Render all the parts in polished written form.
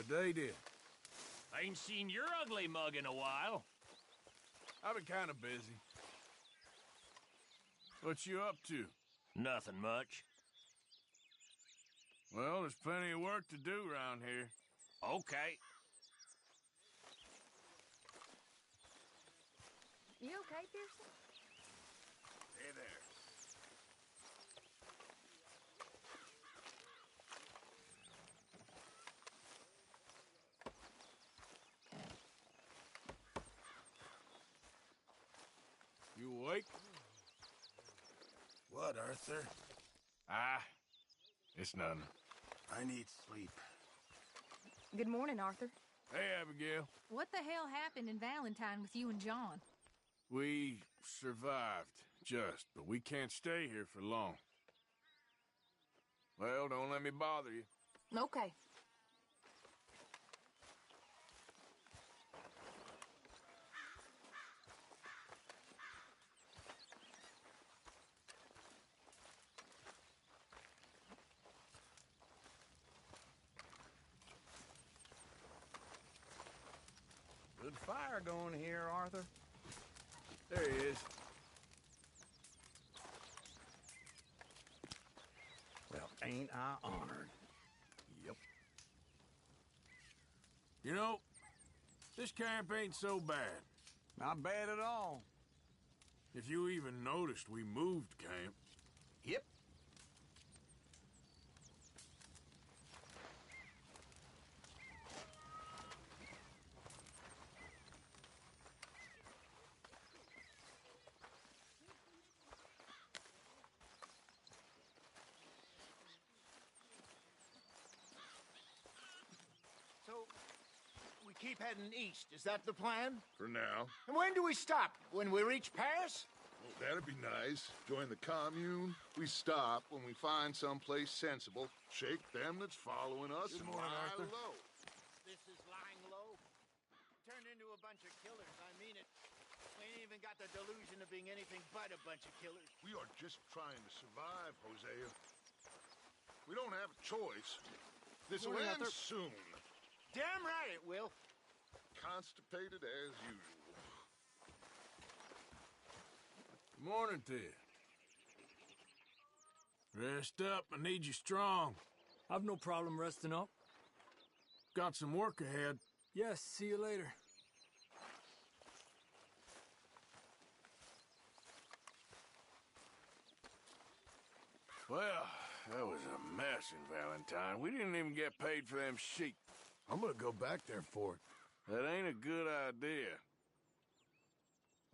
Good day, dear. I ain't seen your ugly mug in a while. I've been kind of busy. What you up to? Nothing much. Well, there's plenty of work to do around here. Okay. You okay, Pearson? Hey there. You awake? What, Arthur? It's nothing. I need sleep. Good morning, Arthur. Hey, Abigail. What the hell happened in Valentine with you and John? We survived, but we can't stay here for long. Well, don't let me bother you. Okay. Good fire going here, Arthur. There he is. Well, ain't I honored? Yep. You know, this camp ain't so bad. Not bad at all. If you even noticed, we moved camp. Yep. So, we keep heading east, is that the plan? For now. And when do we stop? When we reach Paris? Well, that'd be nice. Join the commune. We stop when we find someplace sensible. Shake them that's following us Good and morning, lie Arthur. low. This is lying low. Turned into a bunch of killers, I mean it. We ain't even got the delusion of being anything but a bunch of killers. We are just trying to survive, Hosea. We don't have a choice. This will Morning, end Arthur. soon. Damn right it will. Constipated as usual. Good morning to you. Rest up. I need you strong. I've no problem resting up. Got some work ahead. Yes, see you later. Well, that was a mess in Valentine. We didn't even get paid for them sheep. I'm gonna go back there for it. That ain't a good idea.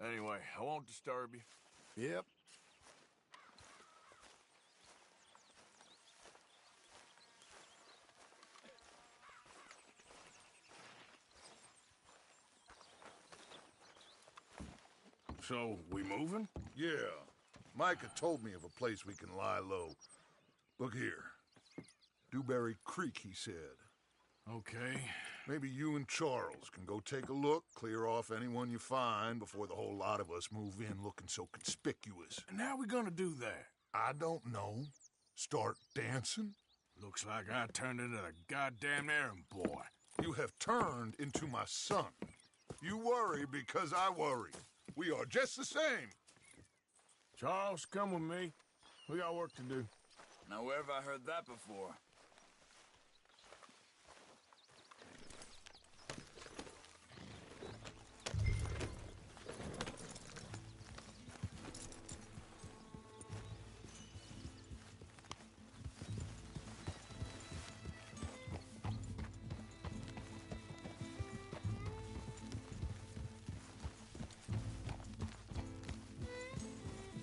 Anyway, I won't disturb you. Yep. So, we moving? Yeah. Micah told me of a place we can lie low. Look here. Dewberry Creek, he said. Okay. Maybe you and Charles can go take a look, clear off anyone you find before the whole lot of us move in looking so conspicuous. And how we gonna do that? I don't know. Start dancing? Looks like I turned into the goddamn errand boy. You have turned into my son. You worry because I worry. We are just the same. Charles, come with me. We got work to do. Now, where have I heard that before?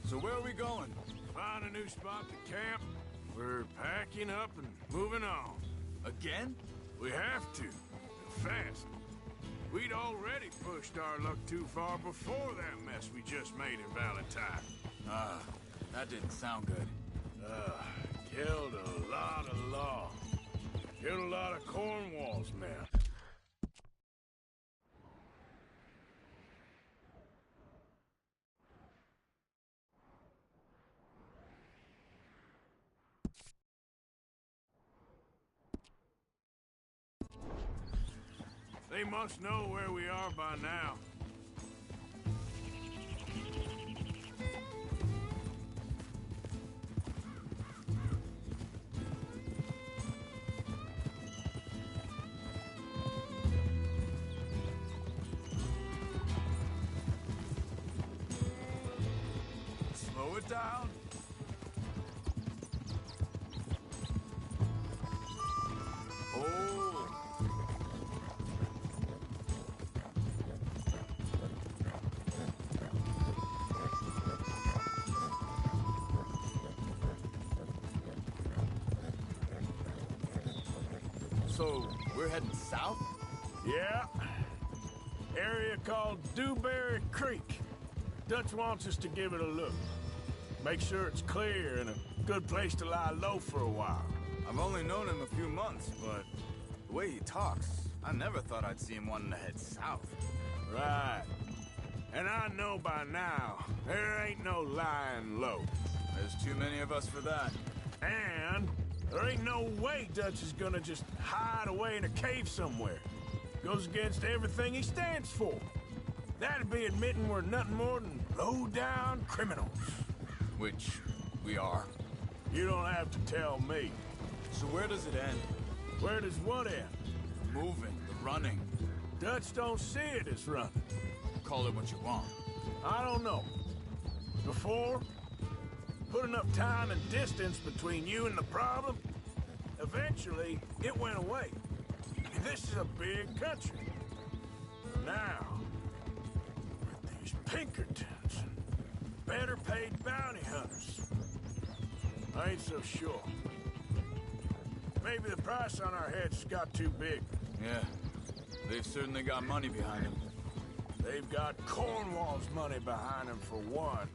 So where are we going? Find a new spot to camp. We're packing up and moving on. Again? We have to. And fast. We'd already pushed our luck too far before that mess we just made in Valentine. That didn't sound good. Killed a lot of law. Killed a lot of Cornwall's men. They must know where we are by now. Slow it down. Oh. So, we're heading south? Yeah. Area called Dewberry Creek. Dutch wants us to give it a look. Make sure it's clear and a good place to lie low for a while. I've only known him a few months, but the way he talks, I never thought I'd see him wanting to head south. Right. And I know by now, there ain't no lying low. There's too many of us for that. And there ain't no way Dutch is gonna just hide away in a cave somewhere. Goes against everything he stands for. That'd be admitting we're nothing more than low-down criminals. Which we are. You don't have to tell me. So where does it end? Where does what end? Moving, the running. Dutch don't see it as running. Call it what you want. I don't know. Before, put enough time and distance between you and the problem, eventually it went away. This is a big country. Now, with these Pinkertons and better paid bounty hunters, I ain't so sure. Maybe the price on our heads got too big. Yeah, they've certainly got money behind them. They've got Cornwall's money behind them for one,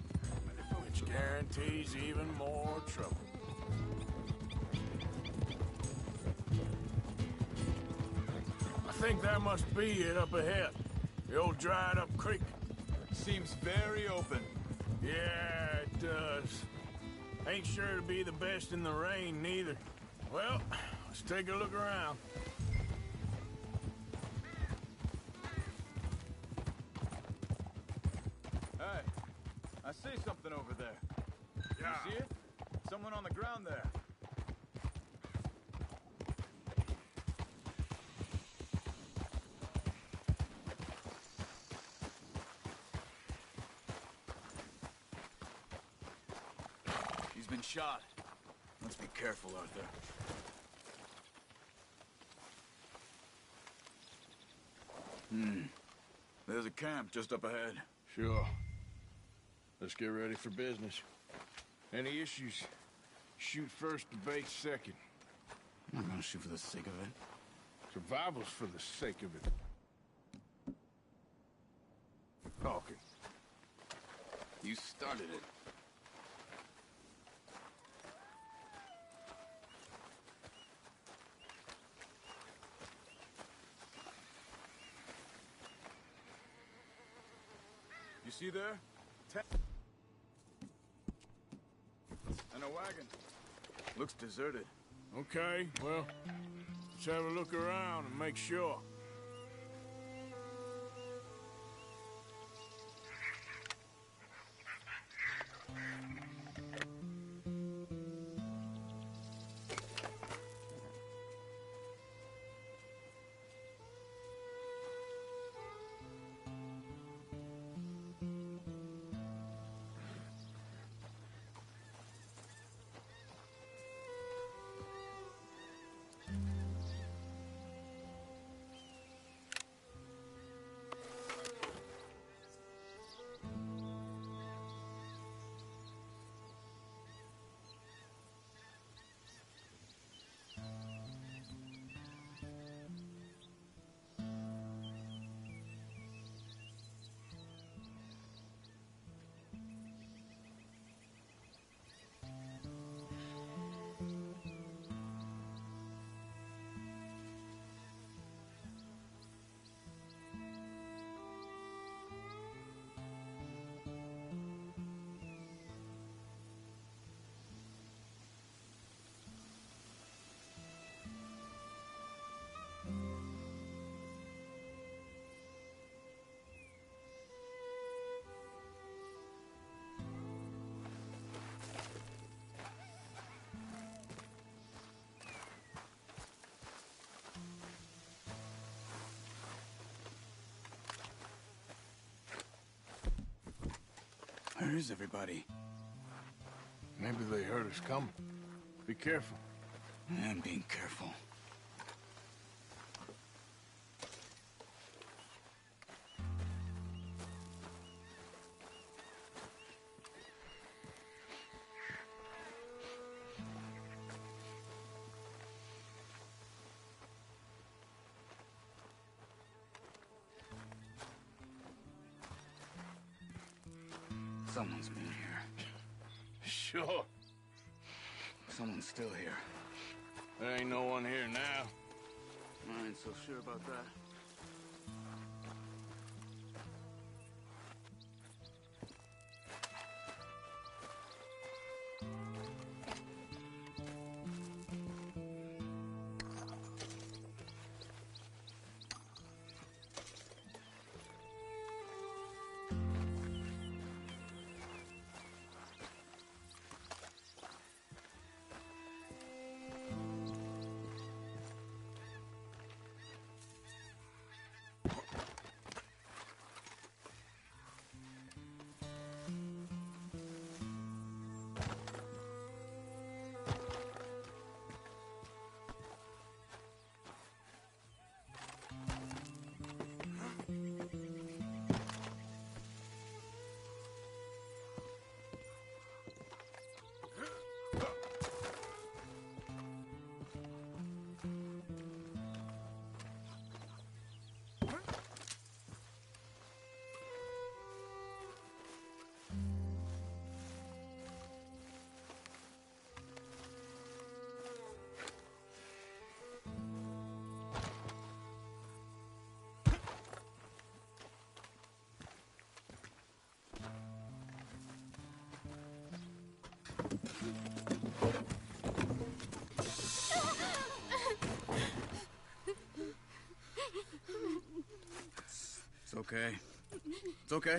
which guarantees even more trouble. I think that must be it up ahead. The old dried up creek. Seems very open. Yeah, it does. Ain't sure to be the best in the rain, neither. Well, let's take a look around. Hey, I see something over there. Yeah. You see it? Someone on the ground there. He's been shot. Let's be careful, Arthur. There's a camp just up ahead. Sure. Let's get ready for business. Any issues, shoot first, debate second. I'm not gonna shoot for the sake of it. Survival's for the sake of it. Talking. You started it. You see there? And a wagon. Looks deserted. Okay, well, let's have a look around and make sure. Where is everybody? Maybe they heard us coming. Be careful. I'm being careful. Someone's been here. Sure. Someone's still here. There ain't no one here now. I ain't so sure about that. It's okay. It's okay.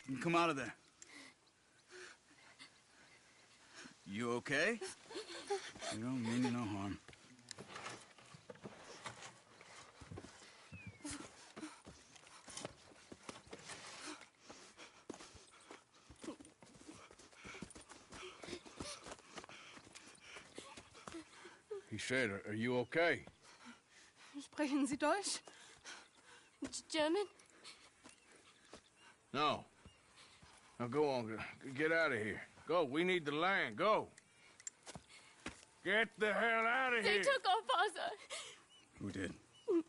You can come out of there. You okay? You don't mean you no harm. He said, are you okay? Sprechen Sie Deutsch? German? No. Now go on, get out of here. Go, we need the land, go. Get the hell out of They here. took our father. Who did?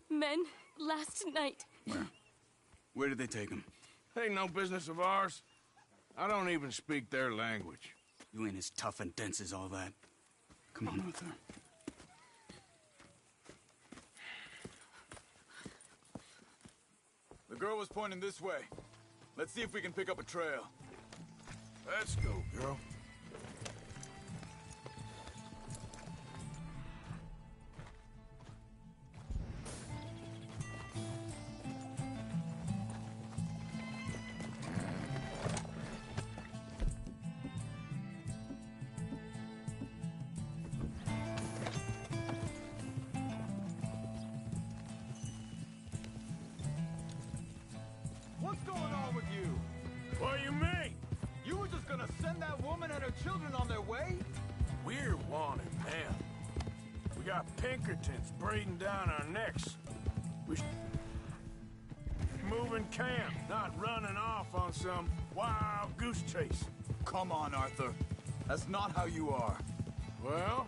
Men last night. Where? Where did they take him? Ain't no business of ours. I don't even speak their language. You ain't as tough and dense as all that. Come on, Arthur. The girl was pointing this way. Let's see if we can pick up a trail. Let's go, girl. What's going on with you? What do you mean? You were just gonna send that woman and her children on their way? We're wanted now. We got Pinkertons breathing down our necks. We should move in camp, not running off on some wild goose chase. Come on, Arthur. That's not how you are. Well,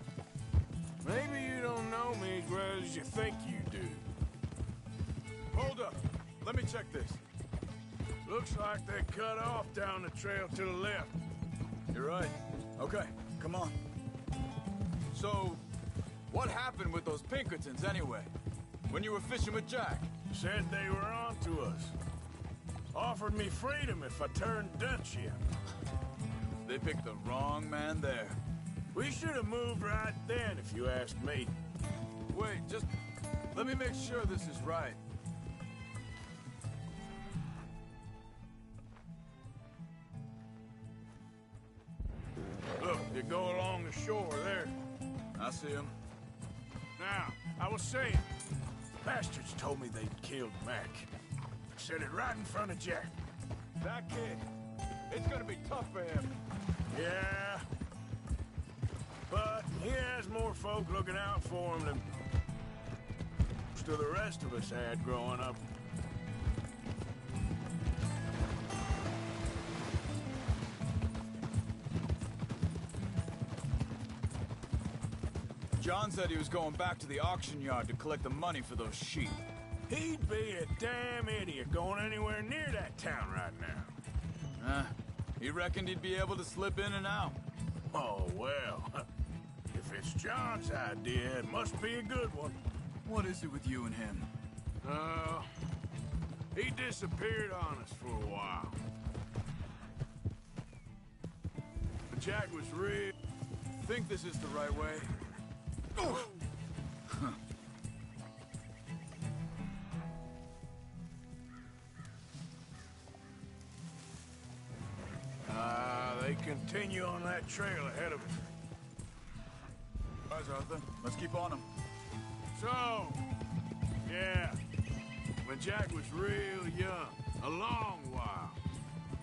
maybe you don't know me as well as you think you do. Hold up. Let me check this. Looks like they cut off down the trail to the left. You're right. Okay, come on. So, what happened with those Pinkertons anyway? When you were fishing with Jack? Said they were on to us. Offered me freedom if I turned Dutch in. They picked the wrong man there. We should have moved right then, if you ask me. Wait, just let me make sure this is right. Look, they go along the shore there. I see him. Now, I was saying, bastards told me they'd killed Mac. Said it right in front of Jack. That kid, it's gonna be tough for him. Yeah. But he has more folk looking out for him than most of the rest of us had growing up. John said he was going back to the auction yard to collect the money for those sheep. He'd be a damn idiot going anywhere near that town right now. He reckoned he'd be able to slip in and out. Oh, well. If it's John's idea, it must be a good one. What is it with you and him? He disappeared on us for a while. But Jack was real. Think this is the right way? They continue on that trail ahead of us. Rise, Arthur. Let's keep on him. So, yeah, when Jack was real young, a long while,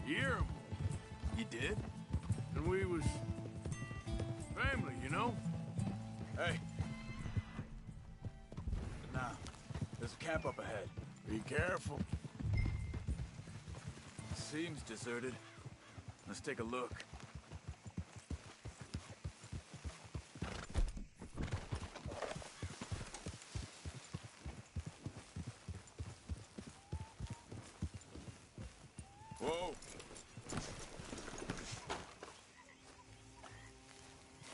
a year or more, You did? and we was family, you know? Hey. Now, there's a camp up ahead. Be careful. Seems deserted. Let's take a look. Whoa.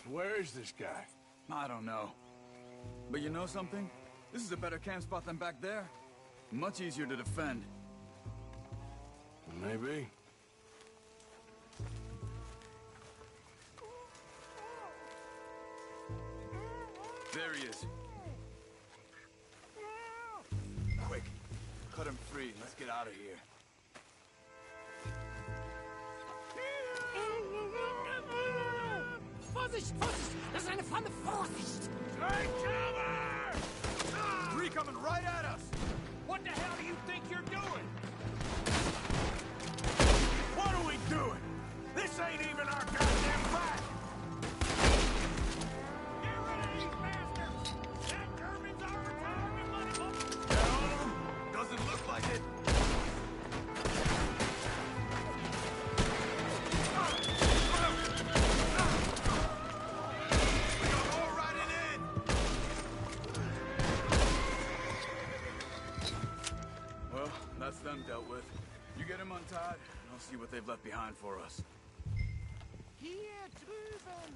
Where is this guy? I don't know. But you know something? This is a better camp spot than back there. Much easier to defend. Maybe. There he is. Quick. Cut him free. Let's get out of here. Vorsicht, Vorsicht! Das ist eine Pfanne! Vorsicht! Take cover! Three coming right at us! What the hell do you think you're doing? What are we doing? This ain't even our goddamn fight! Get rid of these bastards! That German's our retirement money! Get on him? Doesn't look like it. We got more riding in! Well, that's them dealt with. You get him untied, and I'll see what they've left behind for us. Hier drüben!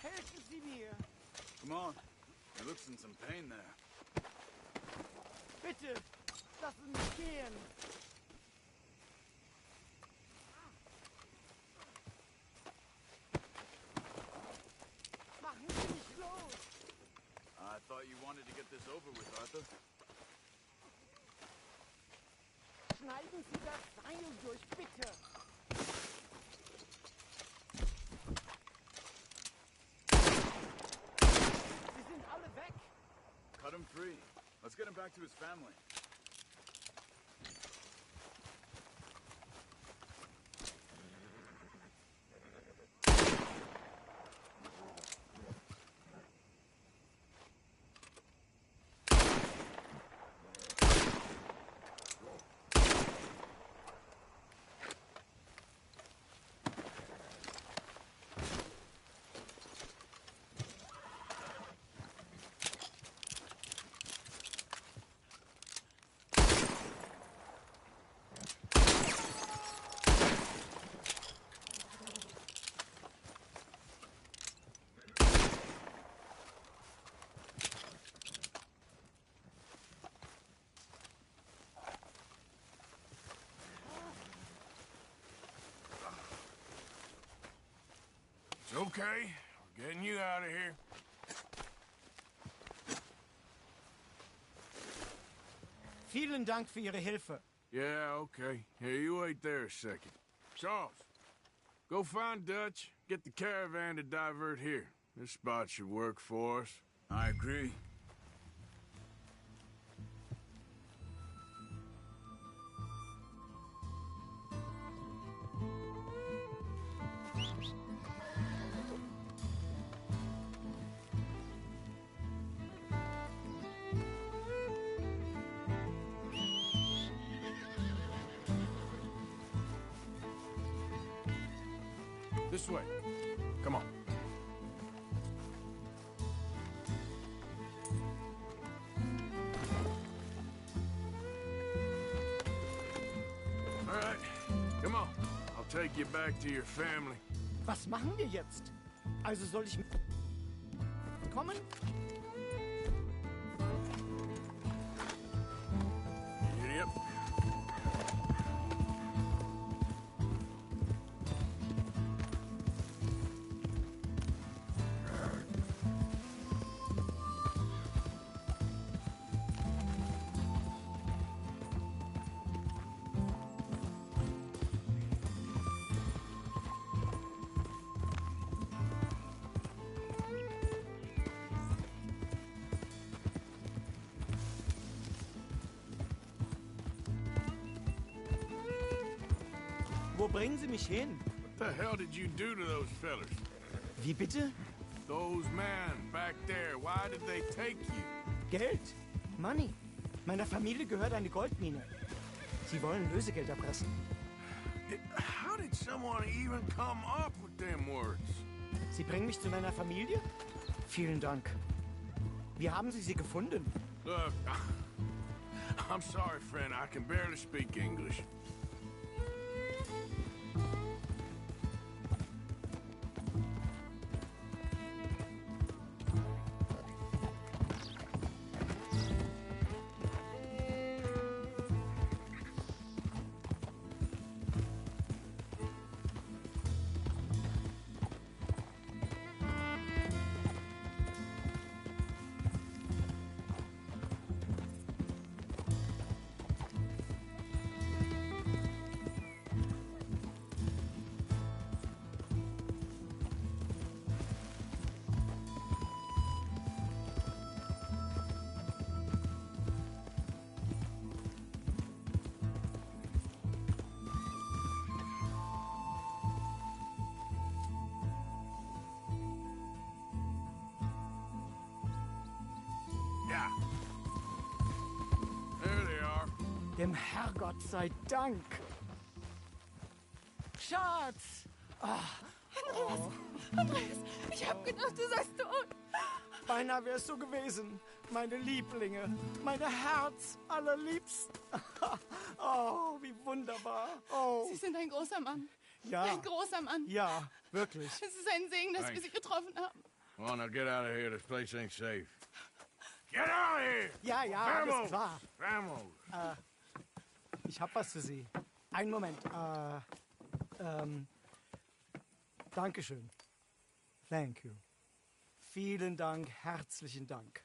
Helfen Sie mir! Come on. He looks in some pain there. Bitte! Lassen mich gehen! Machen Sie mich los! I thought you wanted to get this over with, Arthur. Schneiden Sie das Seil durch, bitte! Sie sind alle weg! Cut him free. Let's get him back to his family. It's okay. We're getting you out of here. Vielen Dank für Ihre Hilfe. Yeah, okay. Here, you wait there a second. Charles, go find Dutch. Get the caravan to divert here. This spot should work for us. I agree. This way. Come on. All right, come on. I'll take you back to your family. Was machen wir jetzt? Also soll ich kommen? Yep. Wo bringen Sie mich hin? What the hell did you do to those fellers? Wie bitte? Those men back there, why did they take you? Geld. Money. Meiner Familie gehört eine Goldmine. Sie wollen Lösegeld erpressen. How did someone even come up with them words? Sie bringen mich zu meiner Familie? Vielen Dank. Wie haben Sie sie gefunden? Look, I'm sorry, friend. I can barely speak English. Yeah. There they are. Dem Herrgott sei Dank. Schatz! Andreas, ich hab gedacht, du seist tot. Beinahe wär's so gewesen. Meine Lieblinge. Meine Herz allerliebsten. Oh, wie wunderbar. Oh, Sie sind ein großer Mann. ja. Ein großer Mann. Ja, wirklich. Es ist ein Segen, dass wir Sie getroffen haben. Come on, now get out of here. This place ain't safe. Get out of here! Ja, ja, alles klar. Vamos! Ich hab was für Sie. Einen Moment. Dankeschön. Thank you. Vielen Dank, herzlichen Dank.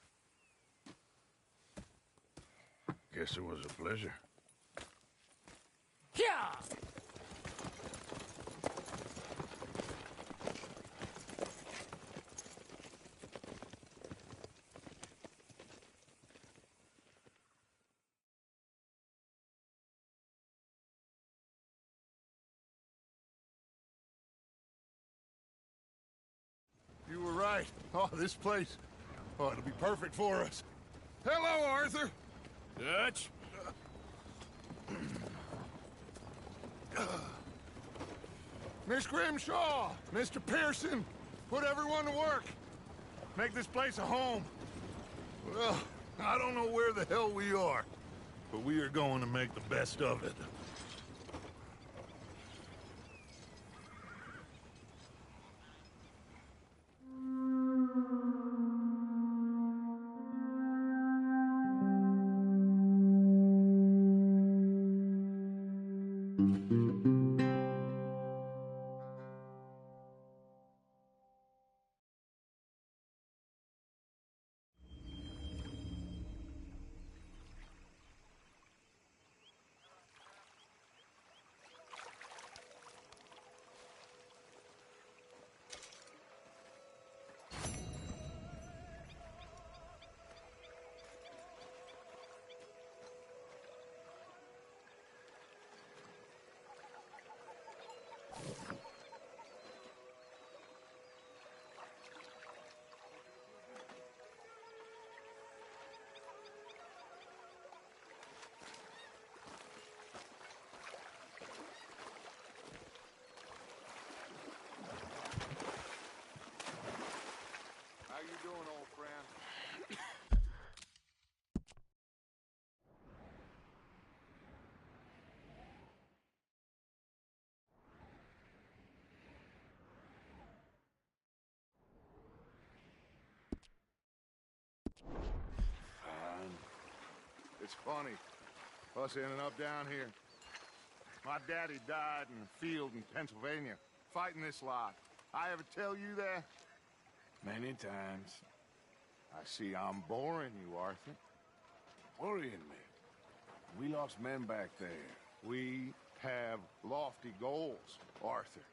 Guess it was a pleasure. Ja! You were right. Oh, this place. Oh, it'll be perfect for us. Hello, Arthur. Dutch? Miss Grimshaw, Mr. Pearson, put everyone to work. Make this place a home. Well, I don't know where the hell we are, but we are going to make the best of it. you doing, old friend? It's funny, us ending up down here. My daddy died in the field in Pennsylvania, fighting this lot. I ever tell you that? Many times. I see I'm boring you, Arthur. Worrying me. We lost men back there. We have lofty goals, Arthur.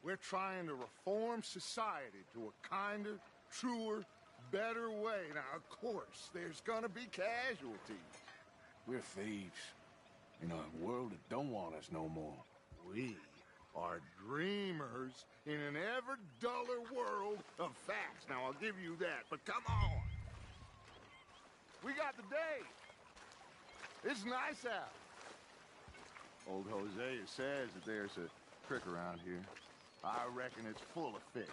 We're trying to reform society to a kinder, truer, better way. Now, of course, there's gonna be casualties. We're thieves. In a world that don't want us no more. We are dreamers in an ever duller world of facts. Now, I'll give you that, but come on. We got the day. It's nice out. Old Hosea says that there's a trick around here. I reckon it's full of fish.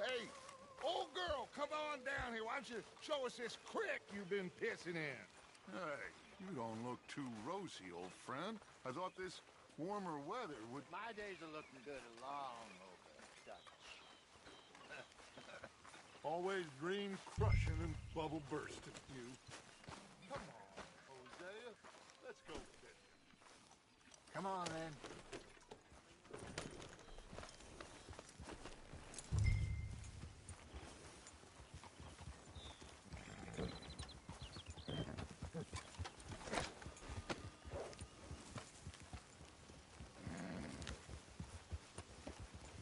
Hey, old girl, come on down here. Why don't you show us this creek you've been pissing in? Hey, you don't look too rosy, old friend. I thought this warmer weather would... My days are looking good along over Dutch. Always dream crushing and bubble bursting, you. Come on, Hosea. Let's go fishing. Come on, then.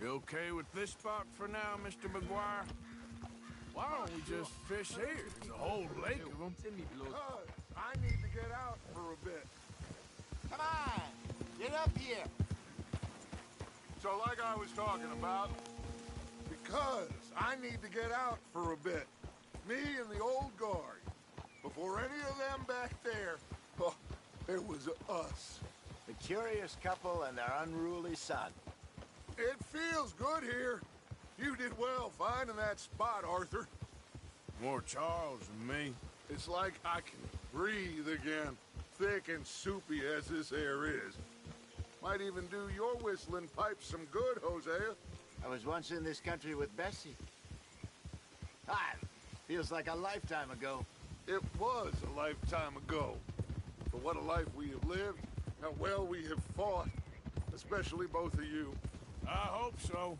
You okay with this spot for now, Mr. McGuire? Why don't we just fish here? There's a whole lake of them. I need to get out for a bit. Come on! Get up here! So like I was talking about, because I need to get out for a bit. Me and the old guard. Before any of them back there, oh, it was us. The curious couple and their unruly son. It feels good here. You did well finding that spot, Arthur. More Charles than me. It's like I can breathe again, thick and soupy as this air is. Might even do your whistling pipes some good, Hosea. I was once in this country with Bessie. Feels like a lifetime ago. It was a lifetime ago. But what a life we have lived, how well we have fought, especially both of you. I hope so.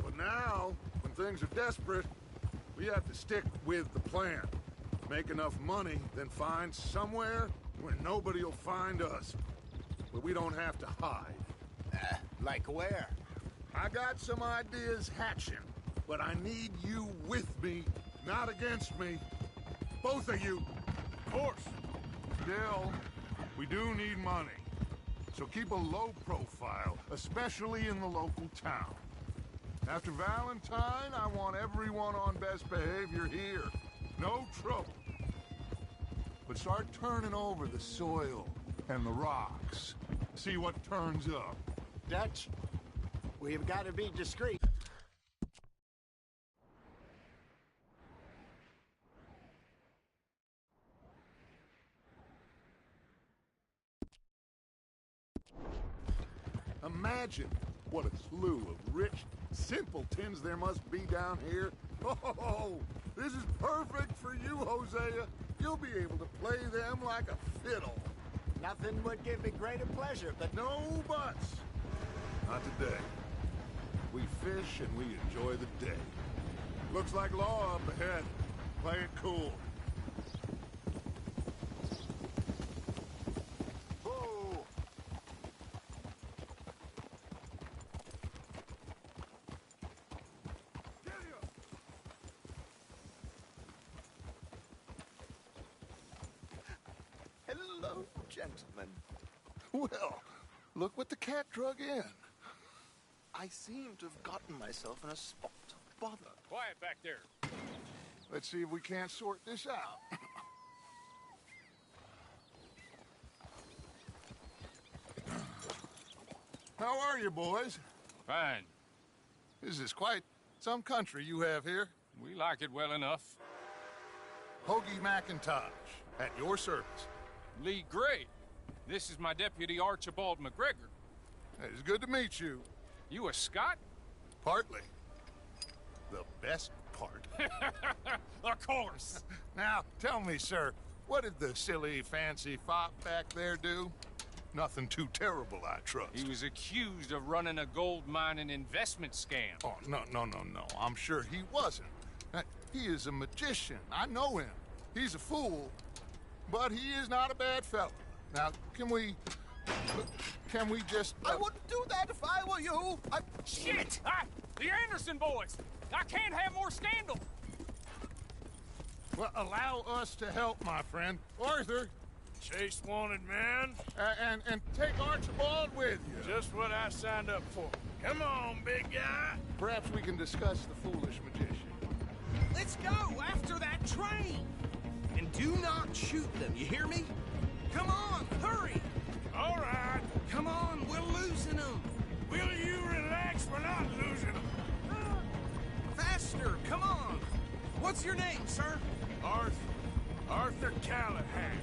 But now, when things are desperate, we have to stick with the plan. Make enough money, then find somewhere where nobody will find us. Where we don't have to hide. Like where? I got some ideas hatching, but I need you with me, not against me. Both of you. Of course. Still, we do need money. So keep a low profile, especially in the local town. After Valentine, I want everyone on best behavior here. No trouble. But start turning over the soil and the rocks. See what turns up. Dutch, we've got to be discreet. Imagine what a slew of rich simpletons there must be down here. Oh, this is perfect for you, Hosea. You'll be able to play them like a fiddle. Nothing would give me greater pleasure, but No buts. Not today. We fish and we enjoy the day. Looks like law up ahead. Play it cool. Whoa! Hello, gentlemen. Well, look what the cat drug in. I seem to have gotten myself in a spot of bother. Quiet back there. Let's see if we can't sort this out. How are you, boys? Fine. This is quite some country you have here. We like it well enough. Hoagie McIntosh, at your service. Lee Gray. This is my deputy Archibald McGregor. It's good to meet you. You a Scot? Partly. The best part. Of course. Now, tell me, sir, what did the silly, fancy fop back there do? Nothing too terrible, I trust. He was accused of running a gold mining investment scam. Oh, no. I'm sure he wasn't. He is a magician. I know him. He's a fool, but he is not a bad fellow. Now, can we just... I wouldn't do that if I were you. Shit! The Anderson boys! I can't have more scandal! Well, allow us to help, my friend. Arthur. Chase wanted man. And take Archibald with you. Just what I signed up for. Come on, big guy. Perhaps we can discuss the foolish magician. Let's go after that train. And do not shoot them, you hear me? Come on, hurry. All right. Come on, we're losing them. Will you relax? We're not losing them. Faster, come on. What's your name, sir? Arthur Callahan.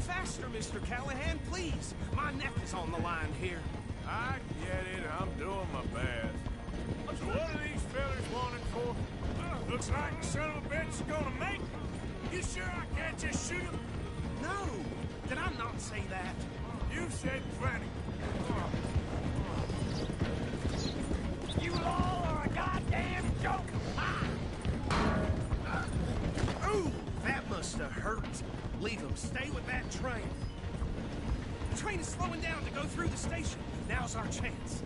Faster, Mr. Callahan, please. My neck is on the line here. I get it. I'm doing my best. So what are these fellas wanted for? Looks like the son of a bitch is gonna make it. You sure I can't just shoot him? No, did I not say that? You said plenty. You all are a goddamn joke! Ooh, that must have hurt. Leave him. Stay with that train. The train is slowing down to go through the station. Now's our chance.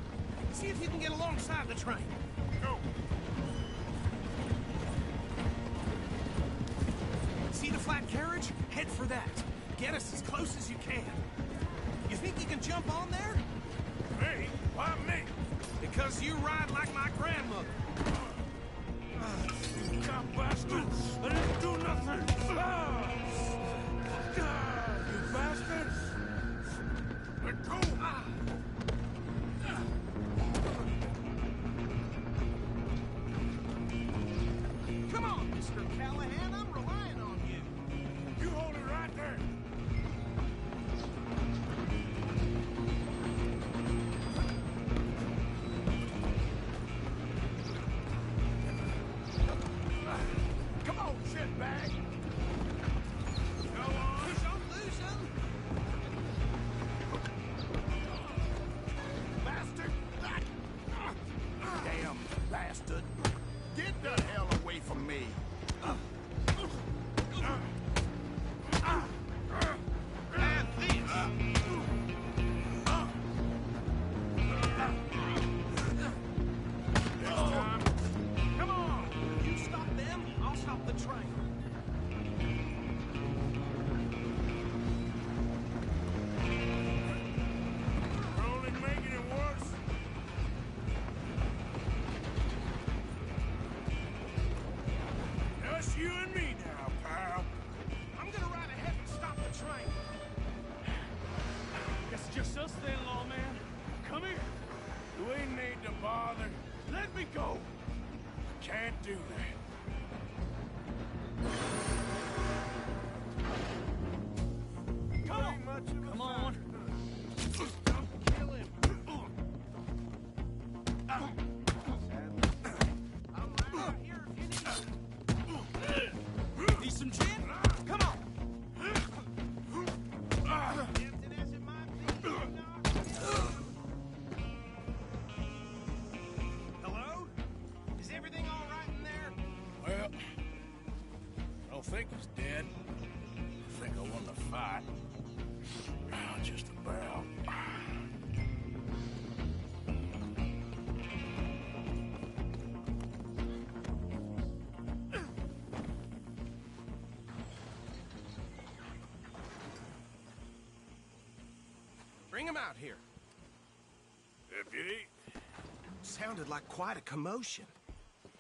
See if you can get alongside the train. Go. See the flat carriage? Head for that. Get us as close as you can. You think you can jump on there? Me? Why me? Because you ride like my grandmother. God, bastards! I didn't do nothing! You bastards! Let go! Come on, Mr. Callahan, I'm relying on you. You hold it right there! Come on, shitbag! Go on! Don't lose him. Bastard! Damn bastard. Get the hell away from me! And this. This time, Come on. You stop them, I'll stop the train. we're only making it worse. Just you and me now, pal. I'm gonna ride ahead and stop the train. Guess it's just us then, lawman. Come here. We need to bother. Let me go. Can't do that. Come on. Come on. Kill him. I'm right out here if you need some gin? Come on. Tempting as it might be, Hello? Is everything all right in there? Bring him out here. Deputy, Sounded like quite a commotion.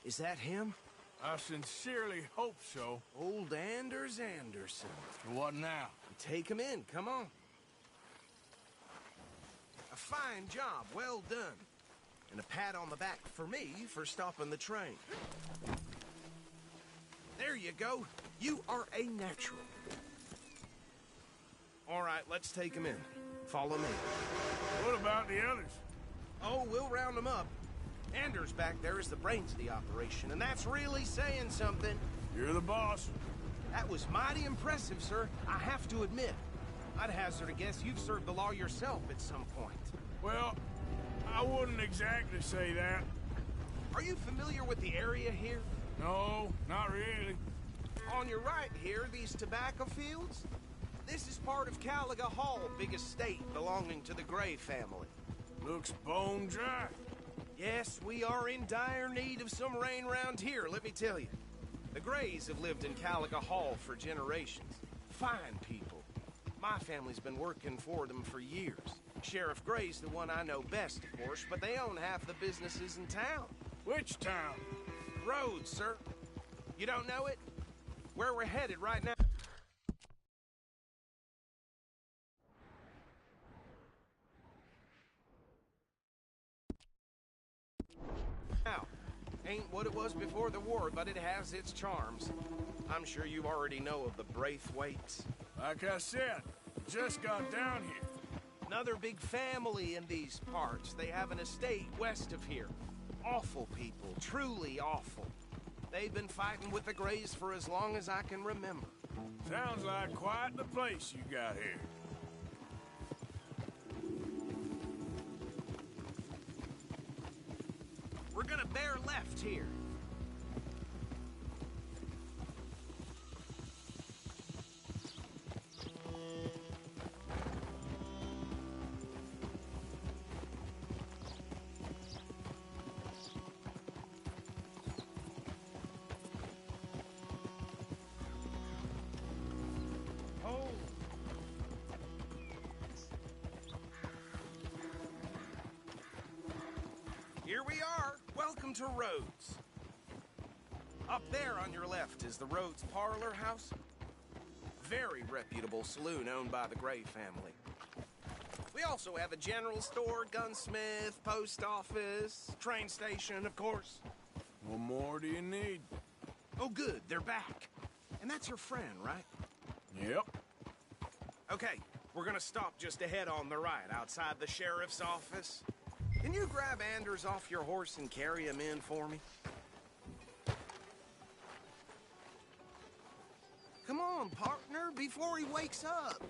Is that him? I sincerely hope so. Old Anders Anderson. What now? Take him in, come on. A fine job, well done. And a pat on the back for me for stopping the train. There you go. You are a natural. All right, let's take him in. Follow me. What about the others? Oh, we'll round them up. Anders back there is the brains of the operation, and that's really saying something. You're the boss. That was mighty impressive, sir. I have to admit. I'd hazard a guess you've served the law yourself at some point. Well, I wouldn't exactly say that. Are you familiar with the area here? No, not really. On your right here, these tobacco fields? This is part of Caliga Hall, big estate belonging to the Gray family. Looks bone dry. Yes, we are in dire need of some rain round here, let me tell you. The Grays have lived in Caliga Hall for generations. Fine people. My family's been working for them for years. Sheriff Gray's the one I know best, of course, but they own half the businesses in town. Which town? Rhodes, sir. You don't know it? Where we're headed right now. Now, ain't what it was before the war, but it has its charms. I'm sure you already know of the Braithwaites. Like I said, just got down here. Another big family in these parts. They have an estate west of here. Awful people, truly awful. They've been fighting with the Grays for as long as I can remember. Sounds like quite the place you got here. We're gonna bear left here. Here we are. Welcome to Rhodes. Up there on your left is the Rhodes Parlor House. Very reputable saloon owned by the Gray family. We also have a general store, gunsmith, post office, train station, of course. What more do you need? Oh, good. They're back. And that's your friend, right? Yep. Okay, we're gonna stop just ahead on the right, outside the sheriff's office. Can you grab Anders off your horse and carry him in for me? Come on, partner, before he wakes up.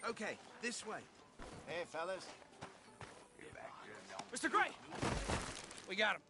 Okay, this way. Hey, fellas. Mr. Gray! We got him.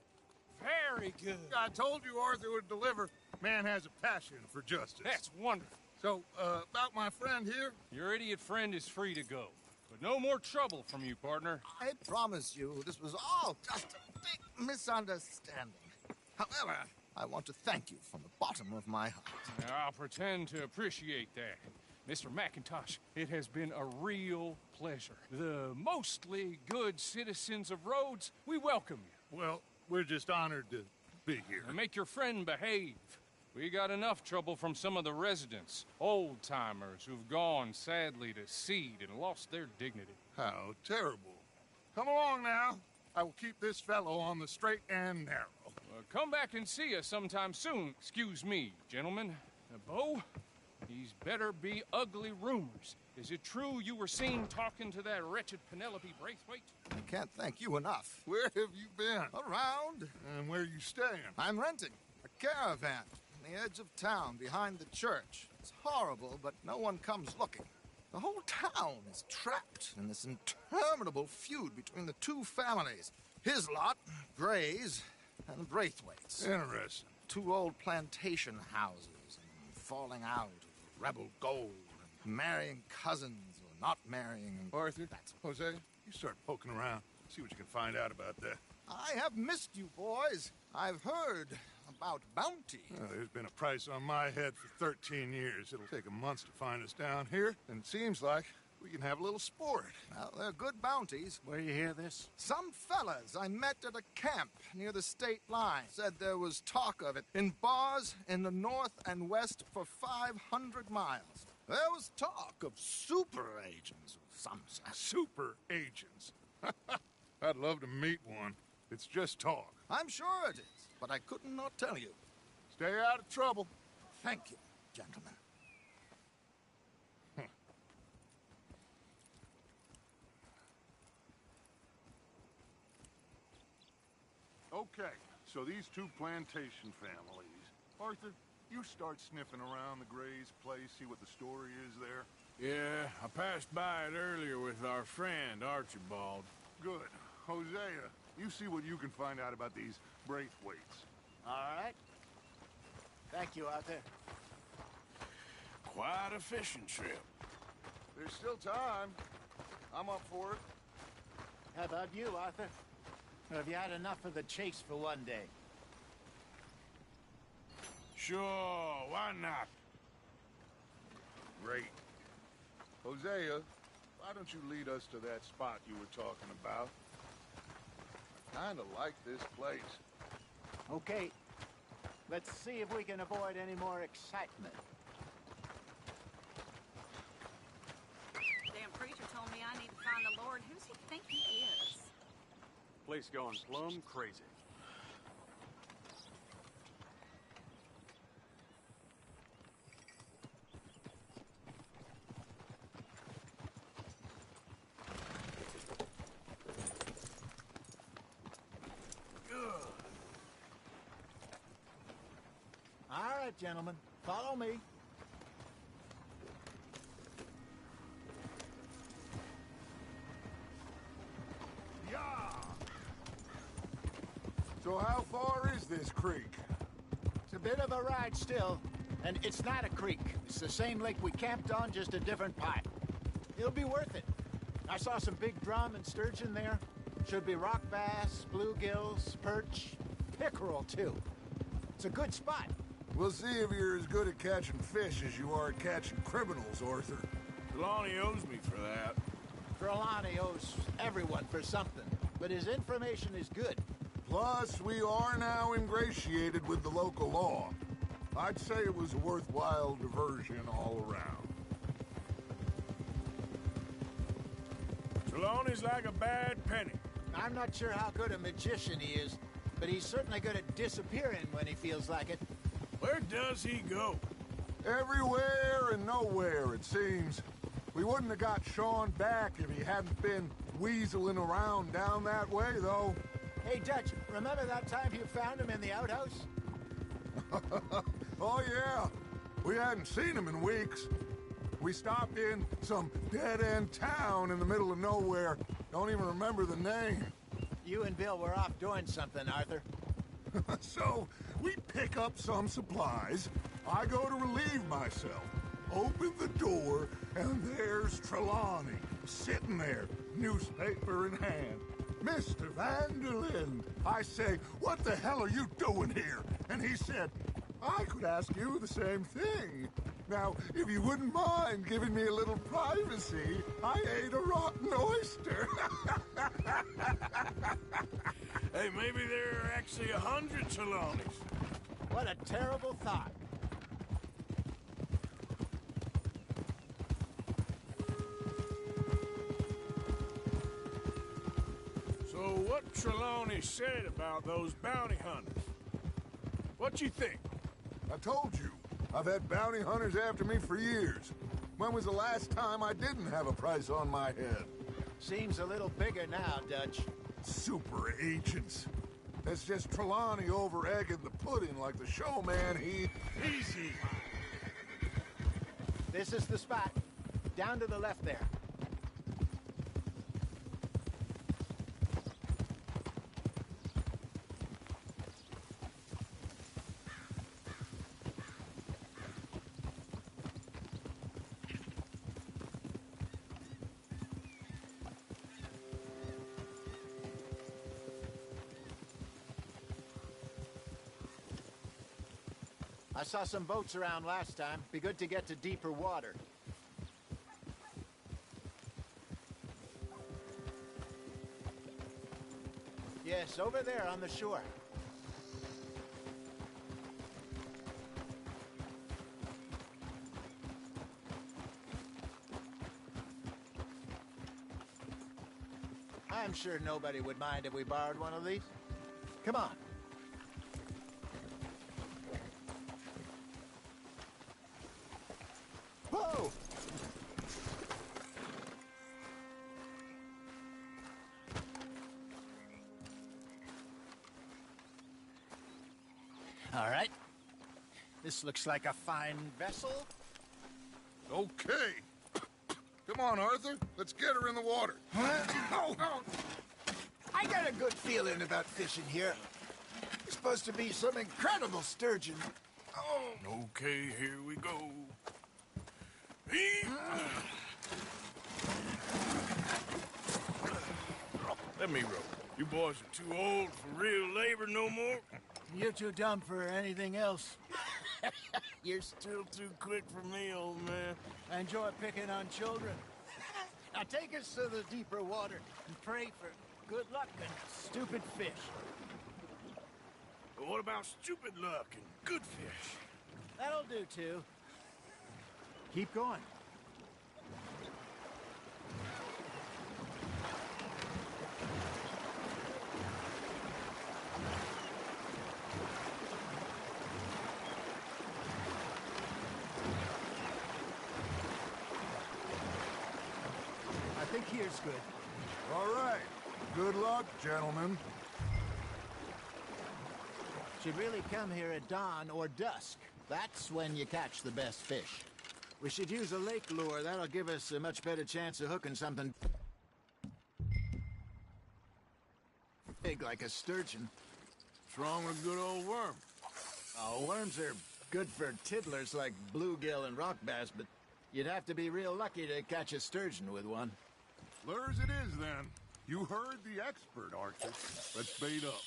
Very good. I told you Arthur would deliver. Man has a passion for justice. That's wonderful. So, about my friend here? Your idiot friend is free to go. But no more trouble from you, partner. I promise you, this was all just a big misunderstanding. However, I want to thank you from the bottom of my heart. I'll pretend to appreciate that. Mr. McIntosh, it has been a real pleasure. The mostly good citizens of Rhodes, we welcome you. Well, we're just honored to be here. And make your friend behave. We got enough trouble from some of the residents, old-timers who've gone, sadly, to seed and lost their dignity. How terrible. Come along now. I will keep this fellow on the straight and narrow. Come back and see us sometime soon. Excuse me, gentlemen. Bo, these better be ugly rumors. Is it true you were seen talking to that wretched Penelope Braithwaite? I can't thank you enough. Where have you been? Around. And where are you staying? I'm renting a caravan on the edge of town behind the church. It's horrible, but no one comes looking. The whole town is trapped in this interminable feud between the two families. His lot, Gray's, and the Braithwaites. Interesting. Two old plantation houses, and falling out of rebel gold, and marrying cousins or not marrying. Arthur, Jose, you start poking around. See what you can find out about that. I have missed you, boys. I've heard about bounty. There's been a price on my head for 13 years. It'll take a month to find us down here, and it seems like We can have a little sport. Well, they're good bounties. Where you hear this? Some fellas I met at a camp near the state line said there was talk of it in bars in the north and west for 500 miles. There was talk of super agents of some sort. Super agents. I'd love to meet one. It's just talk. I'm sure it is, but I could not tell you. Stay out of trouble. Thank you, gentlemen. Okay, so these two plantation families. Arthur, you start sniffing around the Gray's place, see what the story is there. Yeah, I passed by it earlier with our friend, Archibald. Good. Hosea, you see what you can find out about these Braithwaites. All right. Thank you, Arthur. Quite a fishing trip. There's still time. I'm up for it. How about you, Arthur? Or have you had enough of the chase for one day? Sure, why not? Great. Hosea, why don't you lead us to that spot you were talking about? I kinda like this place. Okay. Let's see if we can avoid any more excitement. Damn preacher told me I need to find the Lord. Who's he think he is? Place going plumb crazy. All right, gentlemen. Follow me. Yeah! So how far is this creek? It's a bit of a ride still, and it's not a creek. It's the same lake we camped on, just a different part. It'll be worth it. I saw some big drum and sturgeon there. Should be rock bass, bluegills, perch, pickerel, too. It's a good spot. We'll see if you're as good at catching fish as you are at catching criminals, Arthur. Trelawney owes me for that. Trelawney owes everyone for something, but his information is good. Plus, we are now ingratiated with the local law. I'd say it was a worthwhile diversion all around. Trelawney's like a bad penny. I'm not sure how good a magician he is, but he's certainly good at disappearing when he feels like it. Where does he go? Everywhere and nowhere, it seems. We wouldn't have got Sean back if he hadn't been weaseling around down that way, though. Hey, Dutch, remember that time you found him in the outhouse? Oh, yeah. We hadn't seen him in weeks. We stopped in some dead-end town in the middle of nowhere. Don't even remember the name. You and Bill were off doing something, Arthur. So, we pick up some supplies. I go to relieve myself. Open the door, and there's Trelawney, sitting there, newspaper in hand. Mr. Vanderlyn. I say, what the hell are you doing here? And he said, I could ask you the same thing. Now, if you wouldn't mind giving me a little privacy, I ate a rotten oyster. Hey, maybe there are actually 100 Trelawneys. What a terrible thought. So what Trelawney said about those bounty hunters? What you think? I told you. I've had bounty hunters after me for years. When was the last time I didn't have a price on my head? Seems a little bigger now, Dutch. Super agents. That's just Trelawney over-egging the pudding like the showman he... Easy. This is the spot. Down to the left there. I saw some boats around last time. Be good to get to deeper water. Yes, over there on the shore. I'm sure nobody would mind if we borrowed one of these. Come on. Whoa! All right. This looks like a fine vessel. Okay. Come on, Arthur. Let's get her in the water. Oh. I got a good feeling about fishing here. It's supposed to be some incredible sturgeon. Oh. Okay, here we go. Let me row. You boys are too old for real labor no more. You're too dumb for anything else. You're still too quick for me, old man. I enjoy picking on children. Now take us to the deeper water and pray for good luck and stupid fish. But what about stupid luck and good fish? That'll do, too. Keep going. I think here's good. All right. Good luck, gentlemen. Should really come here at dawn or dusk. That's when you catch the best fish. We should use a lake lure. That'll give us a much better chance of hooking something big like a sturgeon. What's wrong with a good old worm? Oh, worms are good for tiddlers like bluegill and rock bass, but you'd have to be real lucky to catch a sturgeon with one. Lures it is, then. You heard the expert, Arthur. Let's bait up.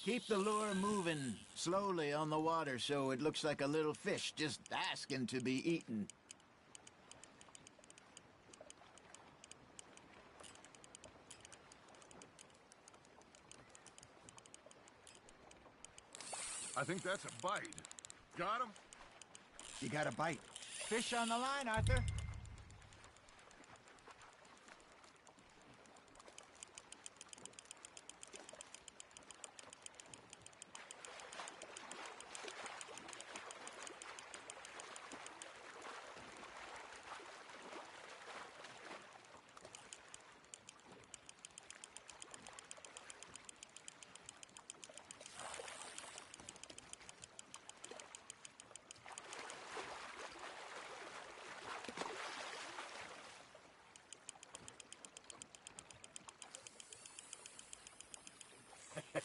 Keep the lure moving slowly on the water so it looks like a little fish just asking to be eaten. I think that's a bite. Got him? You got a bite. Fish on the line, Arthur.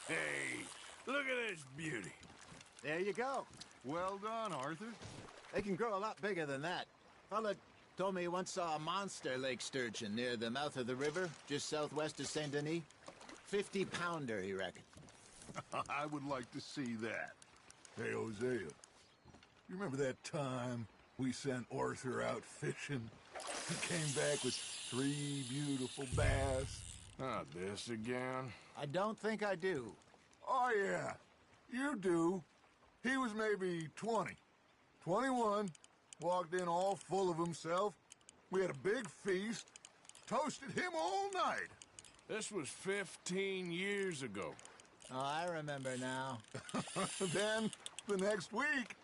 Hey, look at this beauty. There you go. Well done, Arthur. They can grow a lot bigger than that. Fella told me he once saw a monster lake sturgeon near the mouth of the river, just southwest of Saint Denis. 50-pounder, he reckoned. I would like to see that. Hey, Hosea, you remember that time we sent Arthur out fishing? He came back with 3 beautiful bass. Not this again. I don't think I do. Oh, yeah. You do. He was maybe 20. 21. Walked in all full of himself. We had a big feast. Toasted him all night. This was 15 years ago. Oh, I remember now. Then, the next week,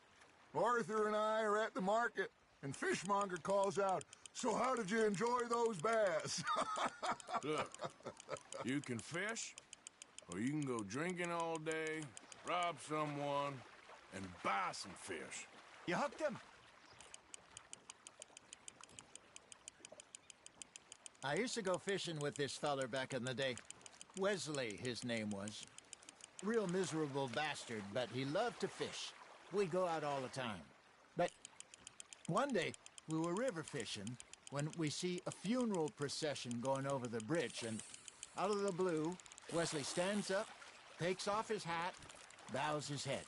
Arthur and I are at the market, and Fishmonger calls out, "So how did you enjoy those bass?" Look, you can fish, or you can go drinking all day, rob someone, and buy some fish. You hooked him. I used to go fishing with this feller back in the day. Wesley, his name was. Real miserable bastard, but he loved to fish. We'd go out all the time. But one day, we were river fishing when we see a funeral procession going over the bridge, and out of the blue, Wesley stands up, takes off his hat, bows his head.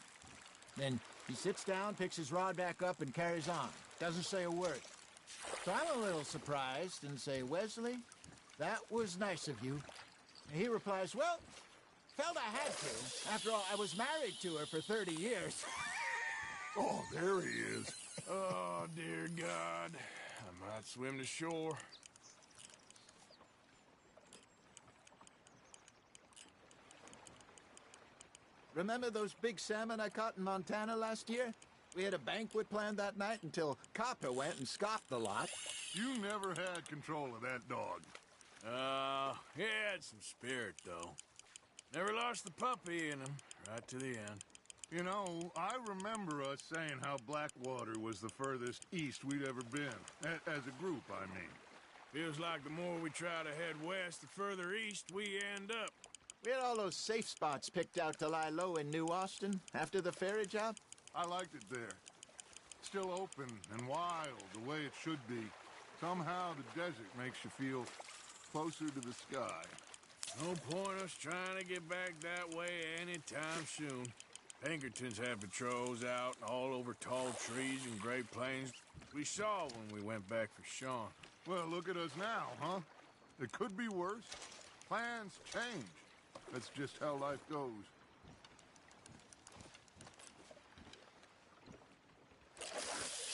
Then he sits down, picks his rod back up, and carries on. Doesn't say a word. So I'm a little surprised and say, "Wesley, that was nice of you." And he replies, "Well, felt I had to. After all, I was married to her for 30 years. Oh, there he is. Oh, dear God. I might swim to shore. Remember those big salmon I caught in Montana last year? We had a banquet planned that night until Copper went and scoffed the lot. You never had control of that dog. He had some spirit, though. Never lost the puppy in him, right to the end. You know, I remember us saying how Blackwater was the furthest east we'd ever been. As a group, I mean. Feels like the more we try to head west, the further east we end up. We had all those safe spots picked out to lie low in New Austin after the ferry job. I liked it there. Still open and wild, the way it should be. Somehow the desert makes you feel closer to the sky. No point us trying to get back that way anytime soon. Pinkertons have patrols out all over tall trees and Great Plains. We saw when we went back for Sean. Well, look at us now, huh? It could be worse. Plans change. That's just how life goes.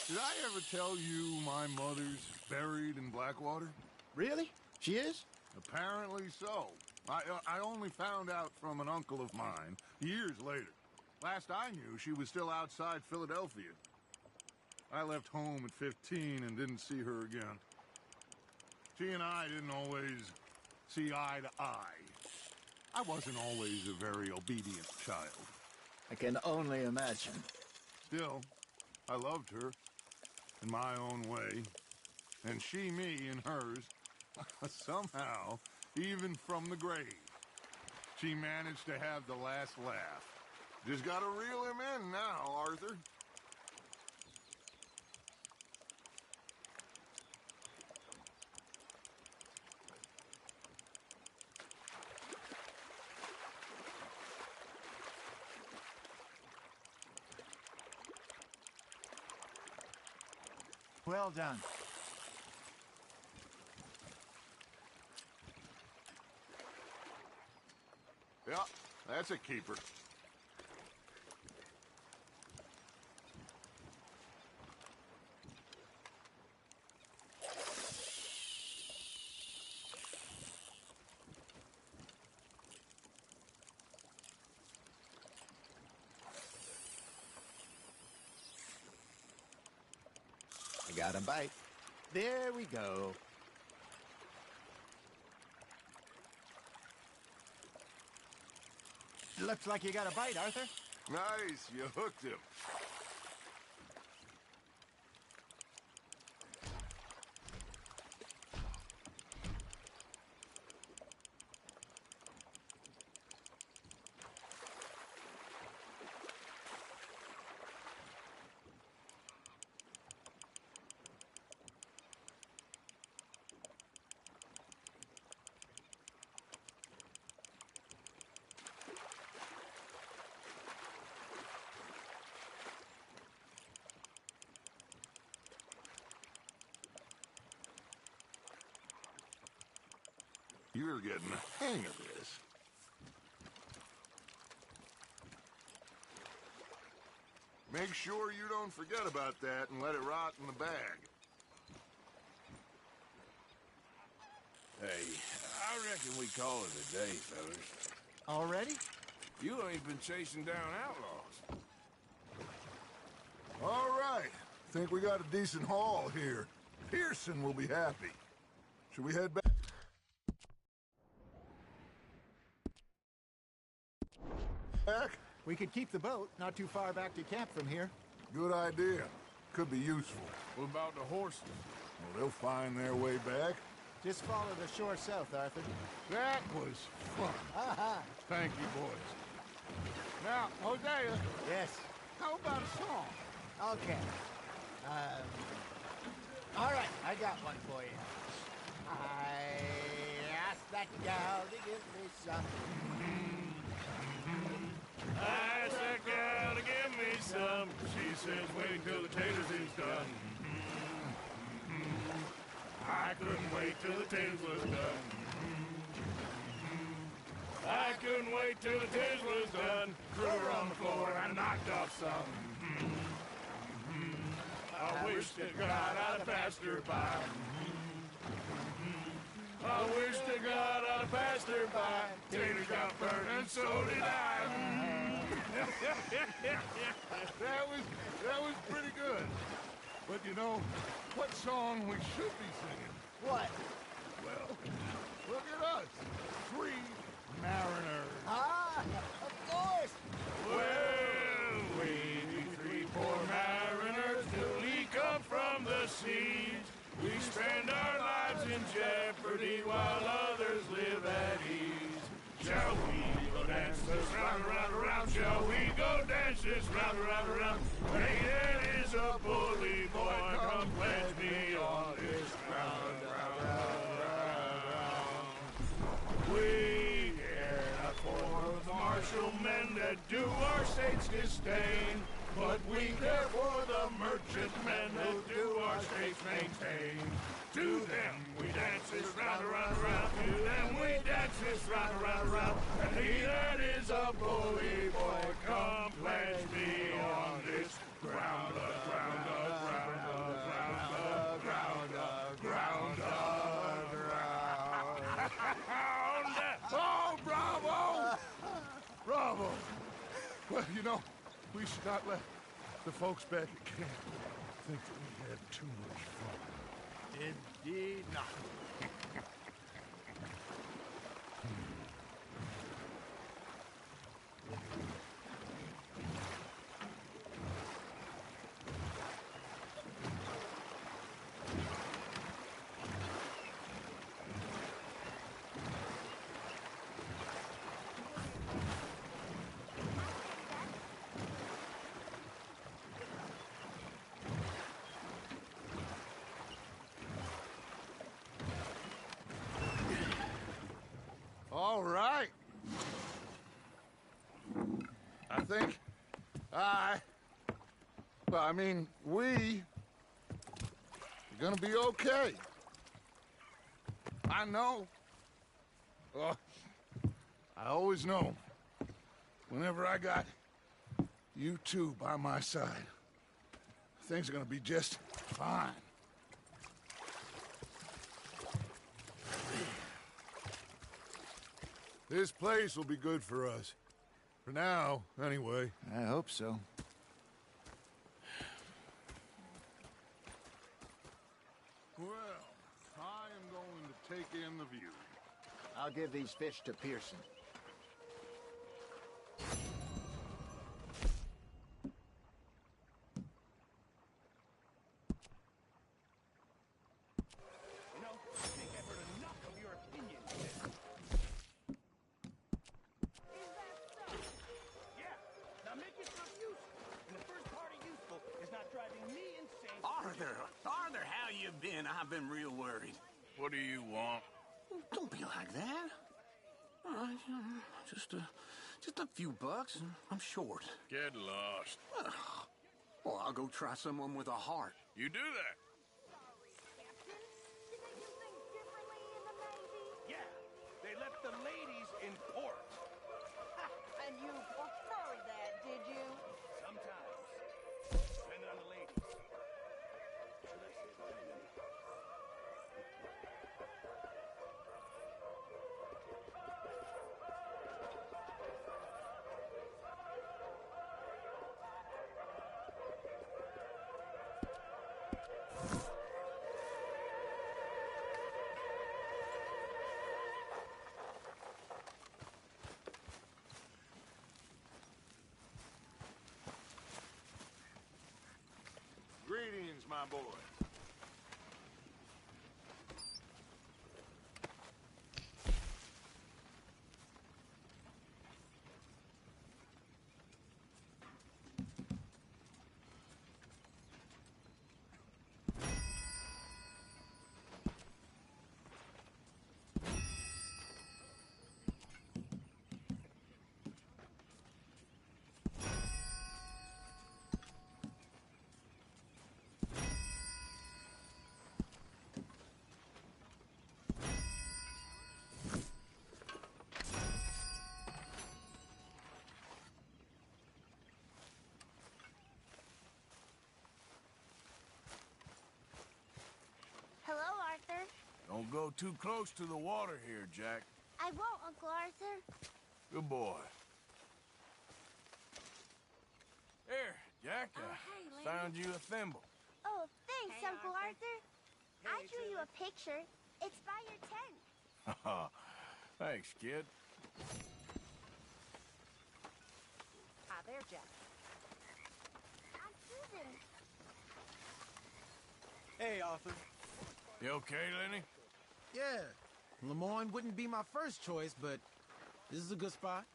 Did I ever tell you my mother's buried in Blackwater? Really? She is? Apparently so. I only found out from an uncle of mine years later. Last I knew, she was still outside Philadelphia. I left home at 15 and didn't see her again. She and I didn't always see eye to eye. I wasn't always a very obedient child. I can only imagine. Still, I loved her in my own way, and she me in hers. Somehow, even from the grave, she managed to have the last laugh. Just gotta reel him in now, Arthur. Well done. Yeah, that's a keeper. I got a bite. There we go. Looks like you got a bite, Arthur. Nice, you hooked him. You're getting the hang of this. Make sure you don't forget about that and let it rot in the bag. Hey, I reckon we call it a day, fellas. Already? You ain't been chasing down outlaws. All right. Think we got a decent haul here. Pearson will be happy. Should we head back? We could keep the boat not too far back to camp from here. Good idea. Could be useful. What about the horses? Well, they'll find their way back. Just follow the shore south, Arthur. That was fun. Aha! Thank you, boys. Now, Hosea. Yes. How about a song? Okay. All right, I got one for you. I asked that gal to give me some. I asked that gal to give me some. She says, wait till the taters is done. I couldn't wait till the taters was done. I couldn't couldn't wait till the tiz was done. Threw her on the floor and I knocked off some. I wish to God I'd passed her by. I wish to God I'd passed her by. Taters got burned and so did I. That was pretty good. But you know, what song we should be singing? What? Well, look at us. 3 mariners. Ah, of course. Well, we 3 poor mariners till we come from the seas. We spend our lives in jeopardy while others live at ease. Shall we go dance this round, around, around? Shall we go dance this round, around, around? Hey, it is a bully boy, come pledge me on this ground, round, round, round. We care not for the martial men that do our state's disdain, but we care for the merchant men that do our states maintain. To them we dance this round, around, around. To them we dance this round, around, around. And he that is a bully boy, come pledge me on this ground, ground, ground, ground, ground, ground, ground. Oh, bravo! Bravo! Well, you know, we should not let the folks back at camp think that we had too much fun. Indeed not. All right. I think we are gonna be okay. I know. I always know. Whenever I got you two by my side, things are gonna be just fine. This place will be good for us. For now, anyway. I hope so. Well, I am going to take in the view. I'll give these fish to Pearson. You know, I think I've heard enough of your opinions. Is that so? Yeah. Now make yourself useful. And the first part of useful is not driving me insane. Arthur, how you been? I've been real worried. What do you want? Don't be like that. All right, just a few bucks, and I'm short. Get lost. Well, I'll go try someone with a heart. You do that. Yeah, they left the ladies in port. And you prefer that, did you? Sometimes. Depending on the ladies. Should I say the women? Greetings, my boy. too close to the water here, Jack. I won't, Uncle Arthur. Good boy. Here, Jack, hey, I Lenny. found you a thimble. Oh, thanks, Uncle Arthur. I drew you a picture. It's by your tent. Thanks, kid. Hi there, Jack. I'm Susan. Hey, Arthur. You okay, Lenny? Yeah. Lemoyne wouldn't be my first choice, but this is a good spot.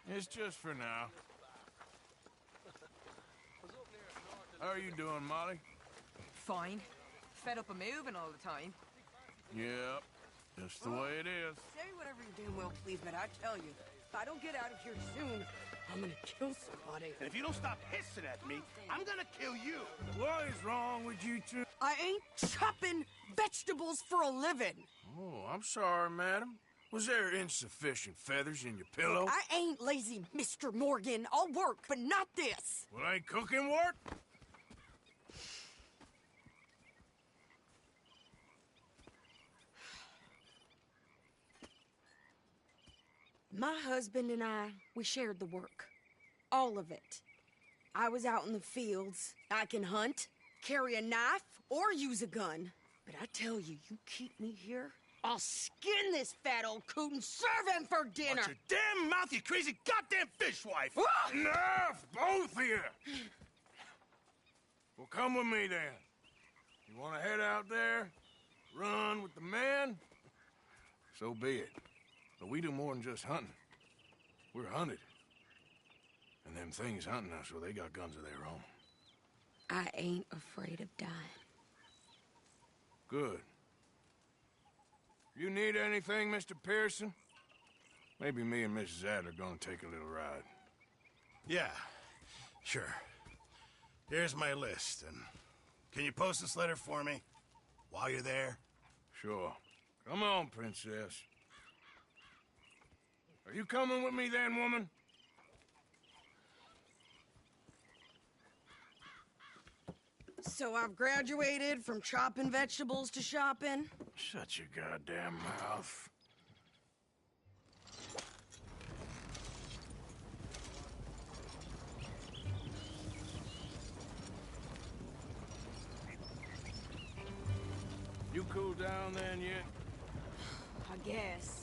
It's just for now. How are you doing, Molly? Fine. Fed up of moving all the time. Yep, just the way it is. Say whatever you damn well please, but I tell you, if I don't get out of here soon, I'm gonna kill somebody. And if you don't stop hissing at me, I'm gonna kill you. What is wrong with you two? I ain't chopping vegetables for a living. Oh, I'm sorry, madam. Was there insufficient feathers in your pillow? I ain't lazy, Mr. Morgan. I'll work, but not this. Well, ain't cooking work? My husband and I, we shared the work. All of it. I was out in the fields. I can hunt, carry a knife, or use a gun. But I tell you, you keep me here, I'll skin this fat old coot and serve him for dinner. Watch your damn mouth, you crazy goddamn fishwife! Enough, both of you! Well, come with me, then. You want to head out there, run with the men? So be it. But we do more than just hunting. We're hunted. And them things hunting us, well, they got guns of their own. I ain't afraid of dying. Good. You need anything, Mr. Pearson? Maybe me and Mrs. Adler gonna take a little ride. Yeah, sure. Here's my list, and can you post this letter for me while you're there? Sure. Come on, Princess. Are you coming with me then, woman? So I've graduated from chopping vegetables to shopping? Shut your goddamn mouth. You cooled down then yet? I guess.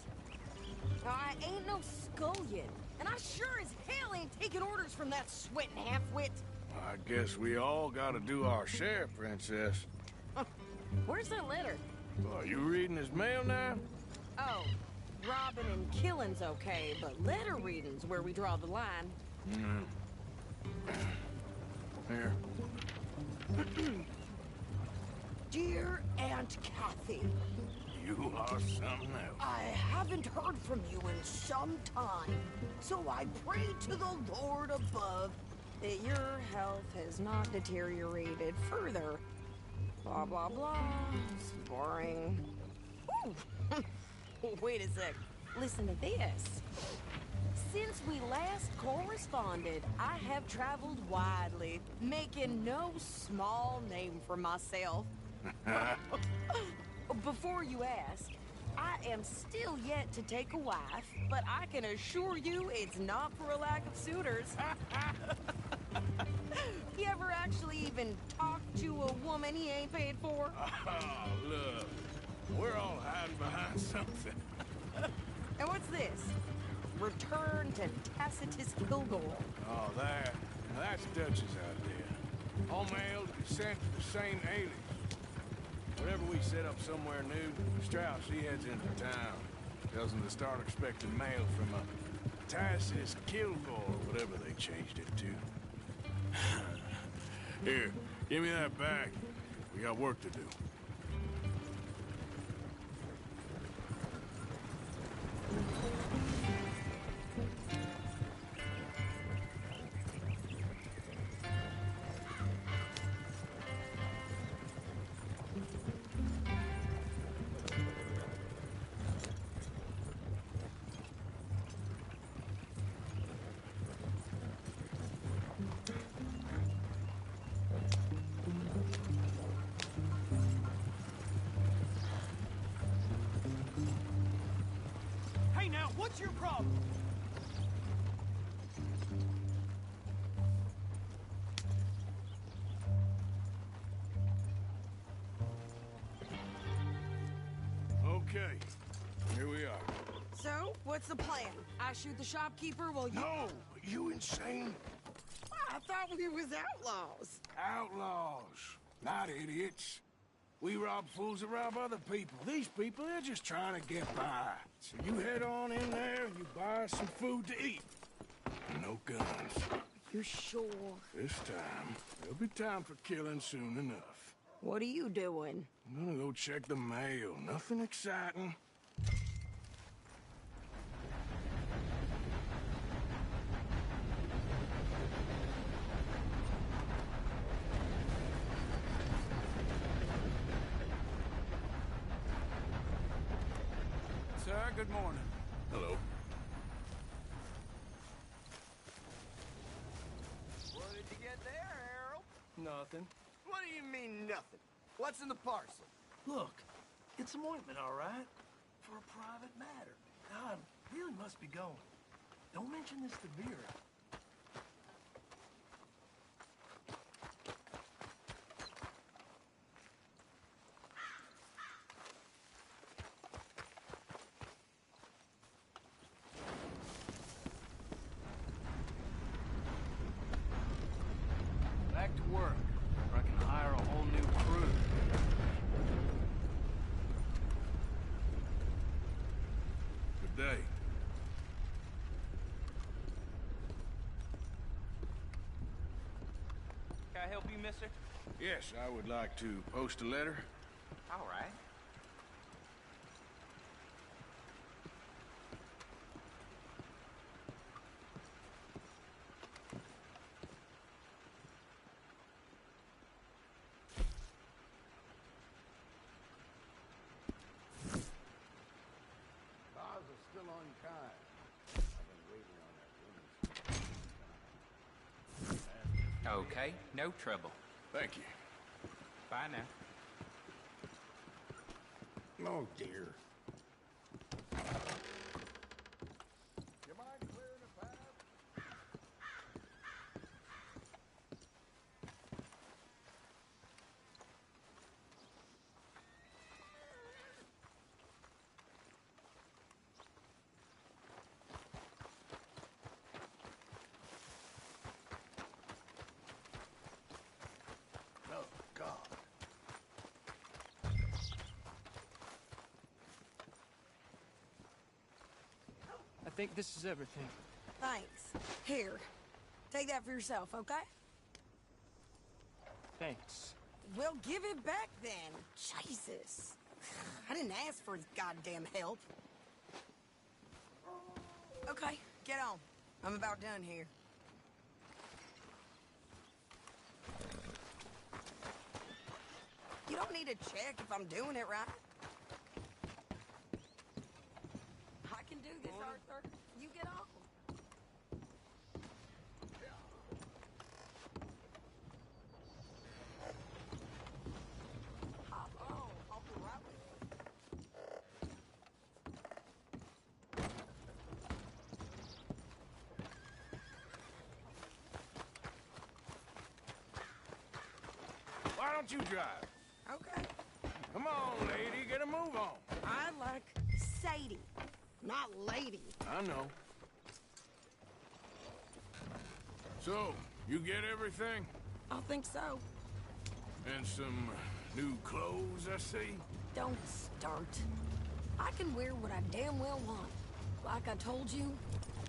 I ain't no scullion, and I sure as hell ain't taking orders from that sweating half-wit. I guess we all gotta do our share, Princess. Where's that letter? Are you reading his mail now? Oh, robbing and killing's okay, but letter reading's where we draw the line. Here. Dear Aunt Kathy. You are something else. I haven't heard from you in some time, so I pray to the Lord above that your health has not deteriorated further. Blah, blah, blah. It's boring. Ooh. Wait a sec. Listen to this. Since we last corresponded, I have traveled widely, making no small name for myself. Before you ask, I am still yet to take a wife, but I can assure you it's not for a lack of suitors. You ever actually even talk to a woman he ain't paid for? Oh, look. We're all hiding behind something. And what's this? Return to Tacitus Kilgore. Oh, that's Dutch's idea. All mail to be sent to the same alias. Whenever we set up somewhere new, Strauss, he heads into town. Tells them to start expecting mail from a Tacitus Kilgore, whatever they changed it to. Here, give me that back. We got work to do. now, what's your problem? Okay, here we are. So, what's the plan? I shoot the shopkeeper while you... No! You insane? I thought we was outlaws. Outlaws, not idiots. We rob fools that rob other people. These people, they're just trying to get by. So you head on in there and you buy some food to eat. No guns. You sure? This time, there'll be time for killing soon enough. What are you doing? I'm gonna go check the mail. Nothing exciting. Sir, good morning. Hello. What did you get there, Harold? Nothing. What do you mean, nothing? What's in the parcel? Look, it's some ointment, all right? For a private matter. Now, I really must be going. Don't mention this to Vera. Back to work, or I can hire a whole new crew. Good day. Can I help you, mister? Yes, I would like to post a letter. All right. Bars are still unkind. I've been waiting on that woman's... Okay, no trouble. Thank you. Bye now. Oh, dear. You mind clearing the path? Oh, God. I think this is everything. Thanks. Here, take that for yourself, okay? Thanks. Well, give it back then. Jesus. I didn't ask for his goddamn help. Okay, get on. I'm about done here. You don't need to check if I'm doing it right. I can do this, Arthur. You get on. Hop on. I'll be right with Why don't you drive? you. Okay. Come on, lady, get a move on. I like Sadie, not lady. I know. So, you get everything? I think so. And some new clothes, I see? Don't start. I can wear what I damn well want. Like I told you,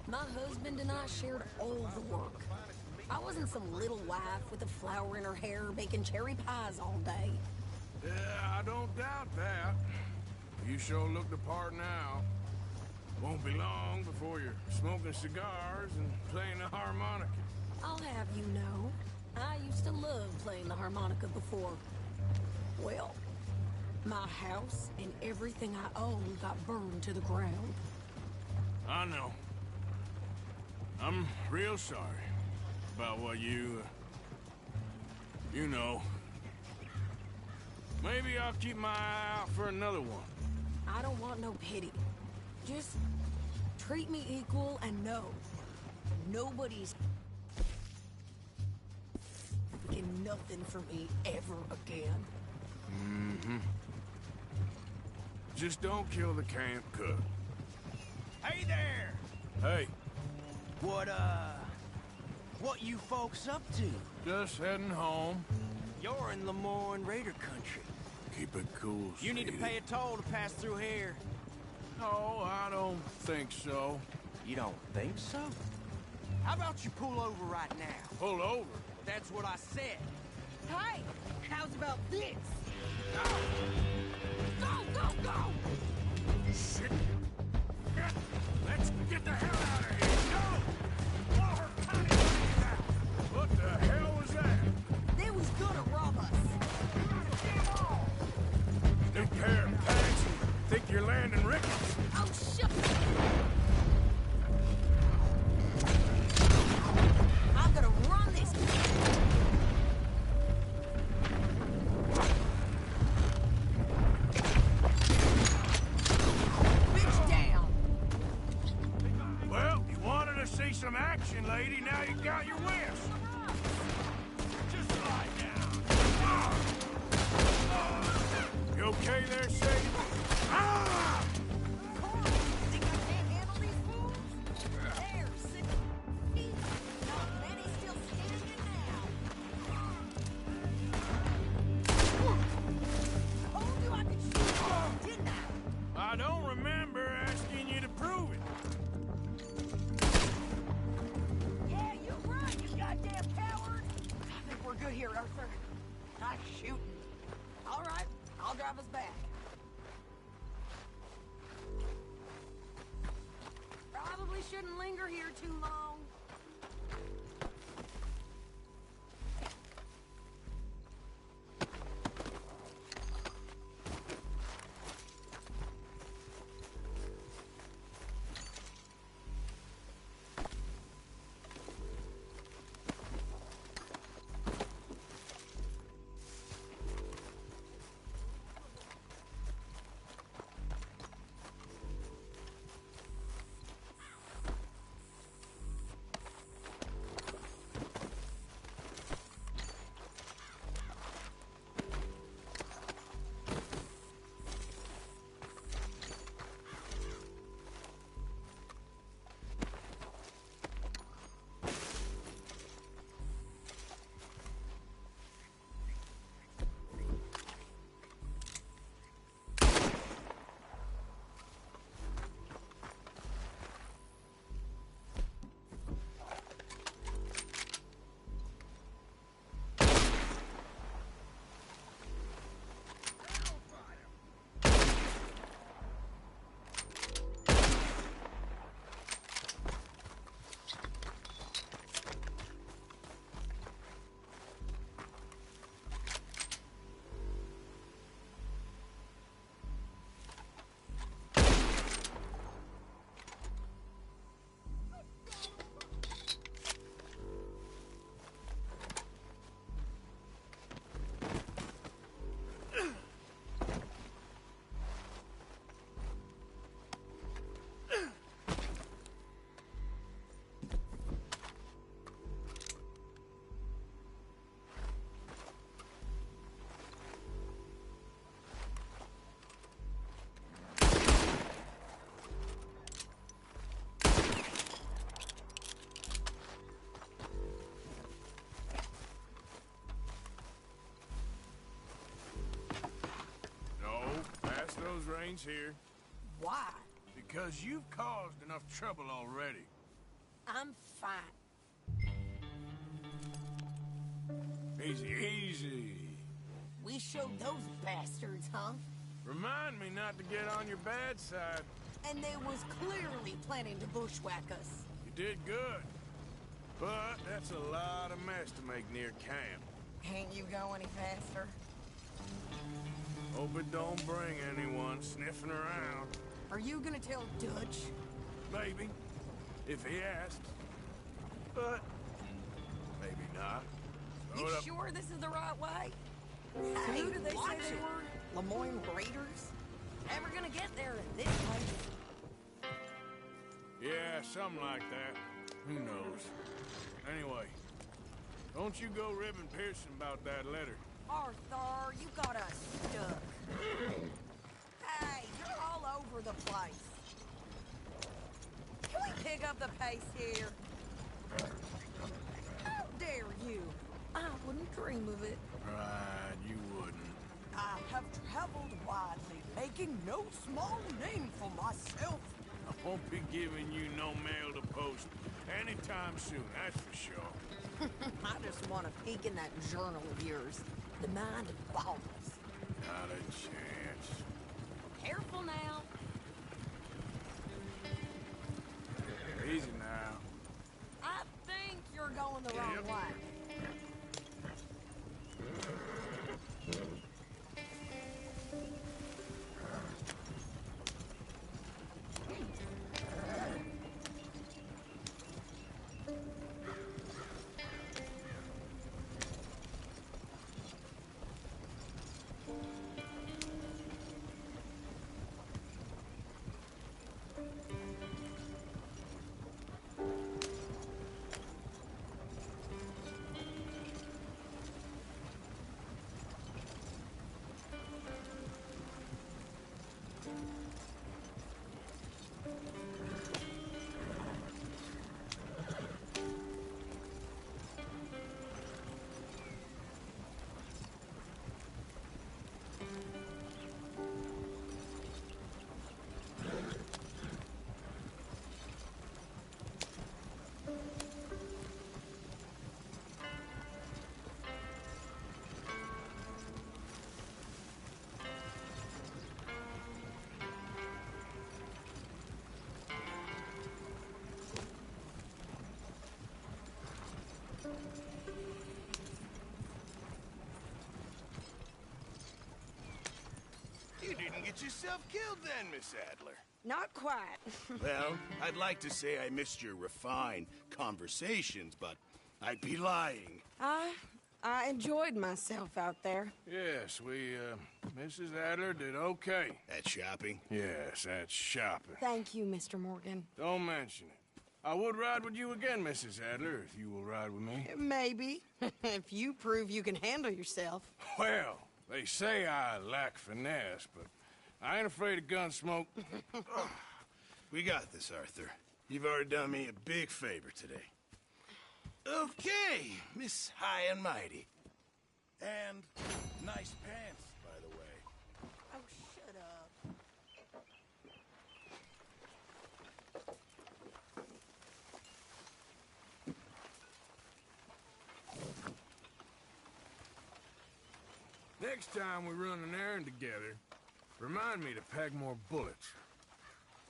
my husband and I shared all the work. I wasn't some little wife with a flower in her hair baking cherry pies all day. Yeah, I don't doubt that. You sure look the part now. Won't be long before you're smoking cigars and playing the harmonica. I'll have you know, I used to love playing the harmonica before. Well, my house and everything I own got burned to the ground. I know. I'm real sorry about what you know. Maybe I'll keep my eye out for another one. I don't want no pity. Just Treat me equal, and no, nobody's taking nothing from me ever again. Mm-hmm. Just don't kill the camp cook. Hey there! Hey. What you folks up to? Just heading home. You're in Lemoyne Raider country. Keep it cool, You need to sweetie. pay a toll to pass through here. No, I don't think so. You don't think so? How about you pull over right now? Pull over? That's what I said. Hey, how's about this? Go, go, go! Shit. Let's get the hell out of here. Go! Water, Connie, what the hell was that? They was gonna rob us. New pair of pants. Think you're landing rickets? Oh, shit! I'm gonna run this. Bitch down. Well, you wanted to see some action, lady. Now you got your wish. Just lie down. You okay there, Sadie? Ah! Think I can't handle these fools? There, sit. Not many still standing now. Told you I could shoot you, didn't I? I don't remember asking you to prove it. Yeah, you run, you goddamn coward! I think we're good here, Arthur. Nice shooting. All right, I'll drive us back. Probably shouldn't linger here too long. Those reins here. Why? Because you've caused enough trouble already. I'm fine. Easy, easy. We showed those bastards, huh? Remind me not to get on your bad side. And they was clearly planning to bushwhack us. You did good. But that's a lot of mess to make near camp. Can't you go any faster? Hope it don't bring anyone sniffing around. Are you gonna tell Dutch? Maybe, if he asks. But maybe not. You sure this is the right way? Hey, who do they say they were? Lemoyne Raiders? Never gonna get there in this place. something like that. Who knows? Anyway, don't you go ribbing Pearson about that letter. Arthur, you got us stuck. Hey, you're all over the place. Can we pick up the pace here? How dare you? I wouldn't dream of it. Right, you wouldn't. I have traveled widely, making no small name for myself. I won't be giving you no mail to post anytime soon, that's for sure. I just want to peek in that journal of yours. The mind boggles. Not a chance. Careful now. Easy now. I think you're going the wrong way. You didn't get yourself killed then, Miss Adler. Not quite. Well, I'd like to say I missed your refined conversations, but I'd be lying. I enjoyed myself out there. Yes, Mrs. Adler did okay. At shopping? Yes, at shopping. Thank you, Mr. Morgan. Don't mention it. I would ride with you again, Mrs. Adler, if you will ride with me. Maybe. If you prove you can handle yourself. Well, they say I lack finesse, but I ain't afraid of gun smoke. We got this, Arthur. You've already done me a big favor today. Okay, Miss High and Mighty. And nice pants, by the way. Oh, shut up. Next time we run an errand together, remind me to pack more bullets.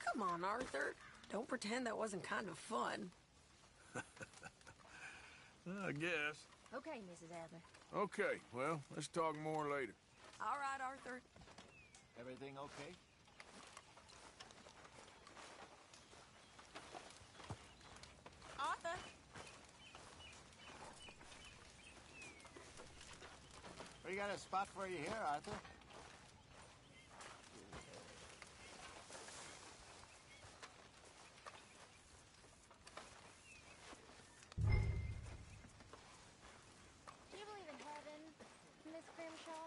Come on, Arthur. Don't pretend that wasn't kind of fun. I guess. Okay, Mrs. Adler. Okay, well, let's talk more later. All right, Arthur. Everything okay? Arthur. We got a spot for you here, Arthur. Do you believe in heaven, Miss Grimshaw?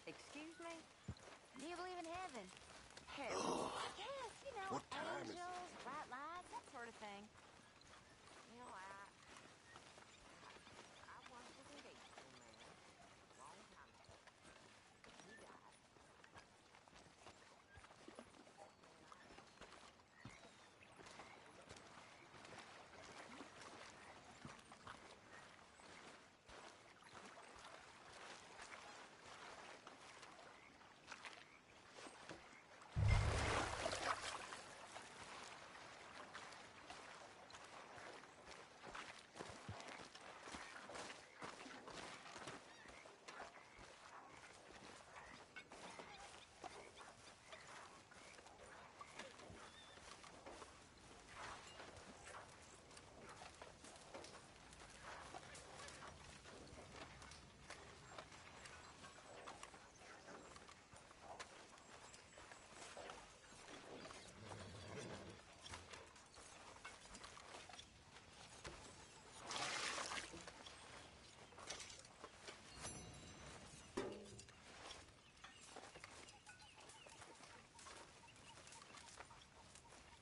Excuse me? Do you believe in heaven? Heaven? Yes, you know, What time is it? angels, bright lights, that sort of thing. You know, I once was engaged to a man a long time ago. He died.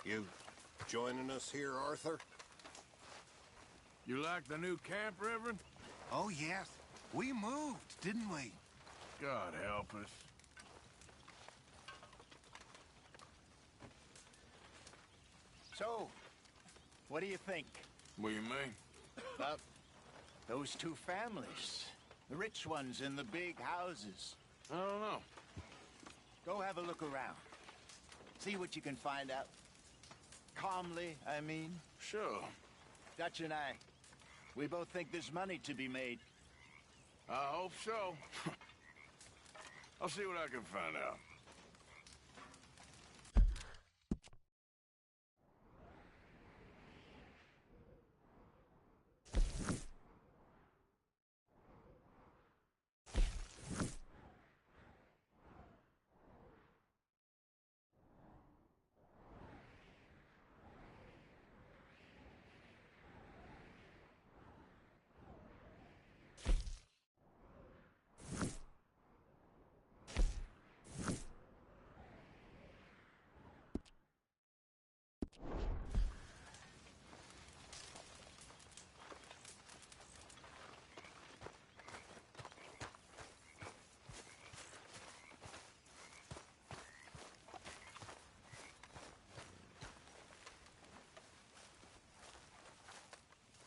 You joining us here, Arthur? You like the new camp, Reverend? Oh, yes. We moved, didn't we? God help us. So, what do you think? What do you mean? About those two families. The rich ones in the big houses. I don't know. Go have a look around. See what you can find out. Calmly, I mean. Sure. Dutch and I, we both think there's money to be made. I hope so. I'll see what I can find out.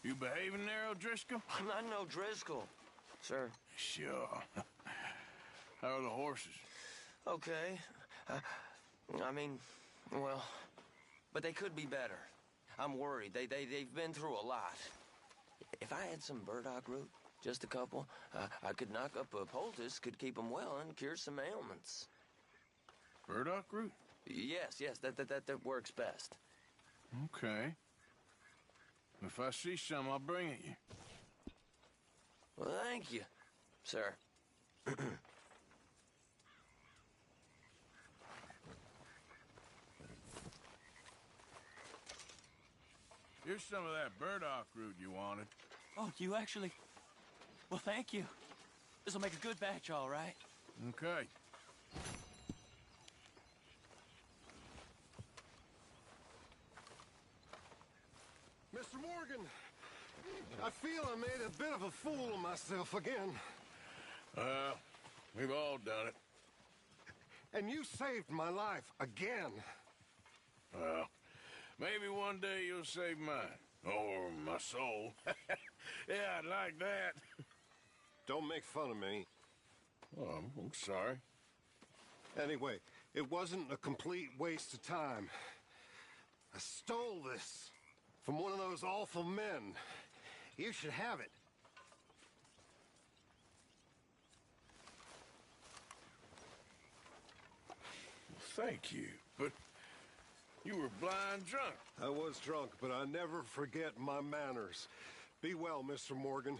You behaving there, O'Driscoll? I'm not no Driscoll, sir. Sure. How are the horses? Okay. I mean, well, but they could be better. I'm worried. They've been through a lot. If I had some burdock root, just a couple, I could knock up a poultice, could keep them well, and cure some ailments. Burdock root? Yes, that works best. Okay. If I see some, I'll bring it you. Well, thank you, sir. Here's some of that burdock root you wanted. Oh, you actually... Well, thank you. This'll make a good batch, all right. Okay. Mr. Morgan, I feel I made a bit of a fool of myself again. We've all done it. And you saved my life again. Well, maybe one day you'll save mine. Or my soul. Yeah, I'd like that. Don't make fun of me. Oh, I'm sorry. Anyway, it wasn't a complete waste of time. I stole this from one of those awful men. You should have it. Thank you, but you were blind drunk. I was drunk, but I never forget my manners. Be well, Mr. Morgan.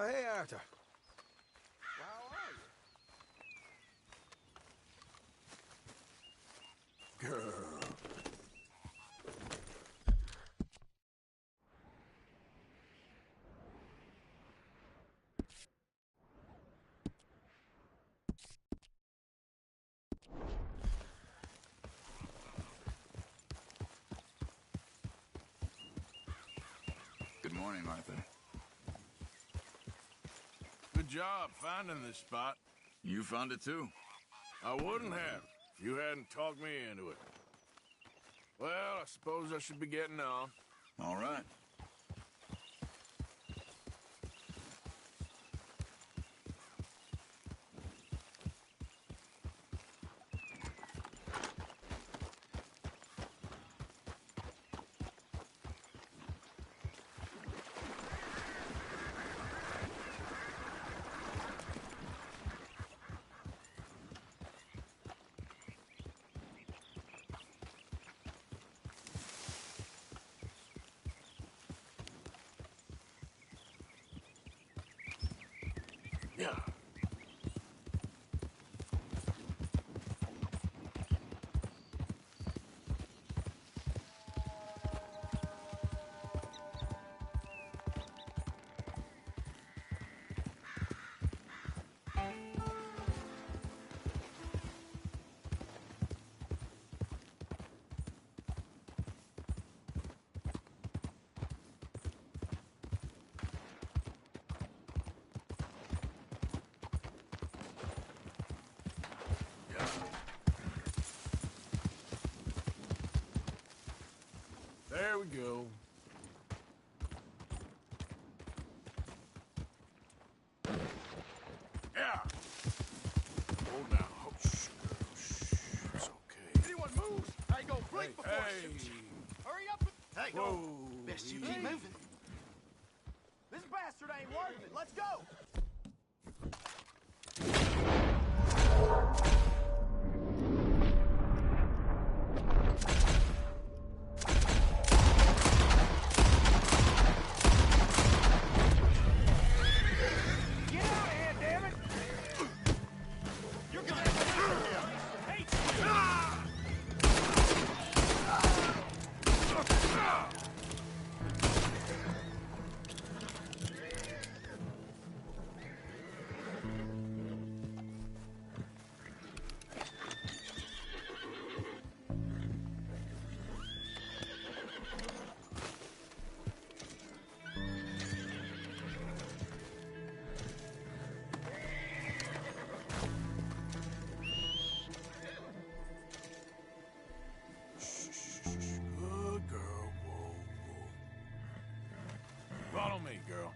Oh, hey, Arthur. Girl. Good morning, Arthur. Good job finding this spot. You found it too. I wouldn't have if you hadn't talked me into it. Well, I suppose I should be getting on. All right. Yeah. There we go. Yeah. Hold now. Oh, shh, girl. Shh. It's okay. Anyone move, I go right before I Hey. shoot you. Hurry up. Hey, Whoa. Best you keep moving. This bastard ain't worth it. Let's go. Get out of here, damn it! You're gonna hate Good girl. Whoa, whoa. Follow me, girl.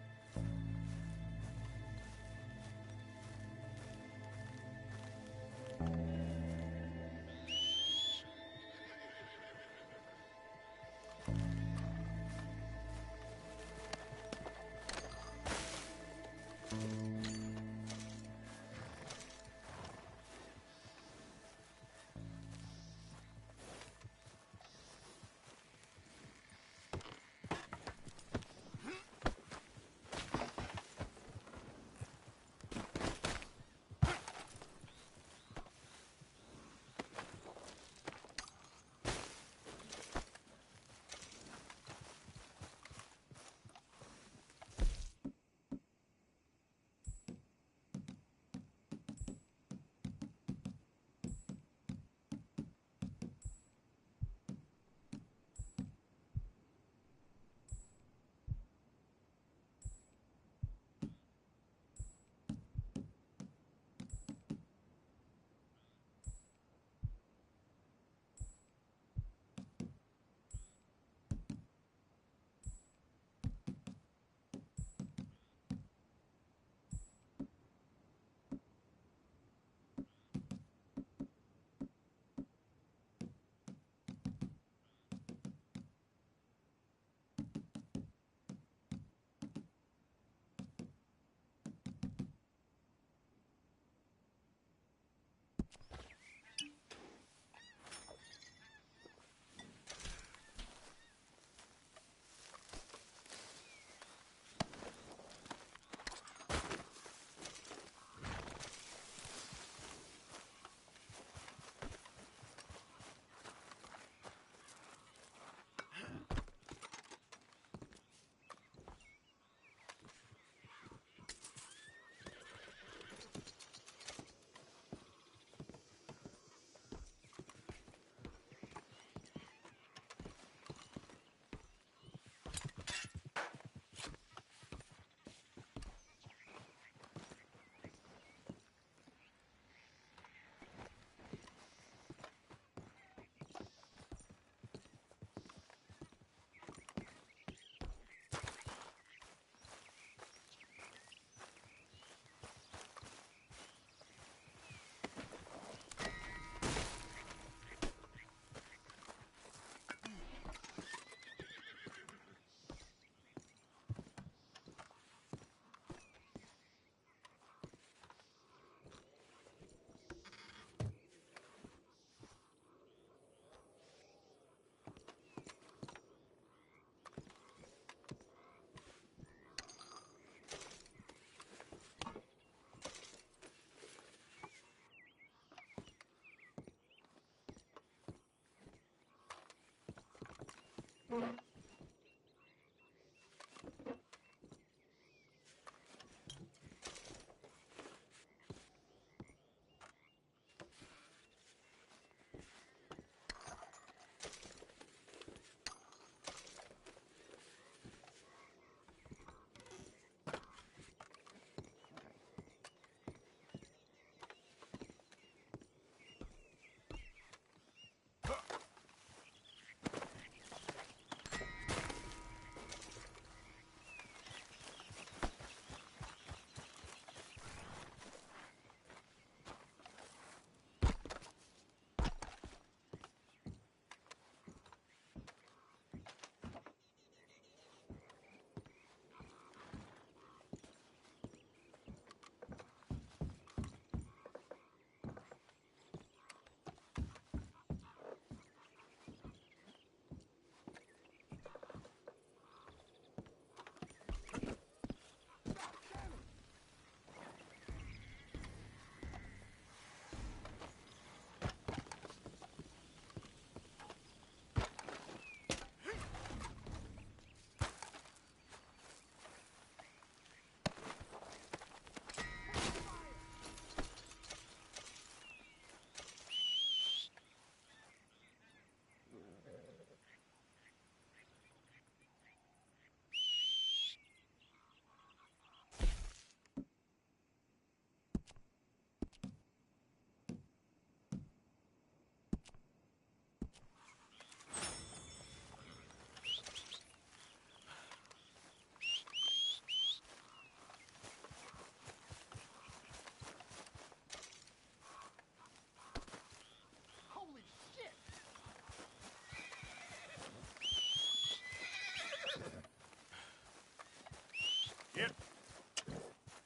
Yep.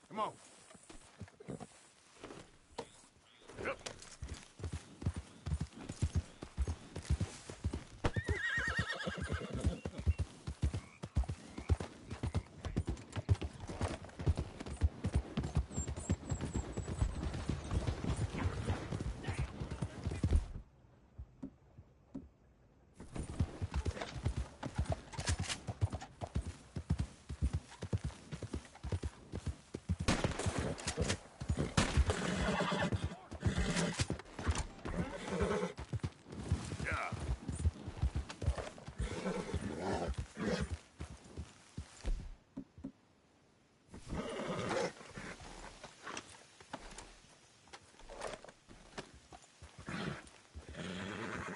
Come on. Yep.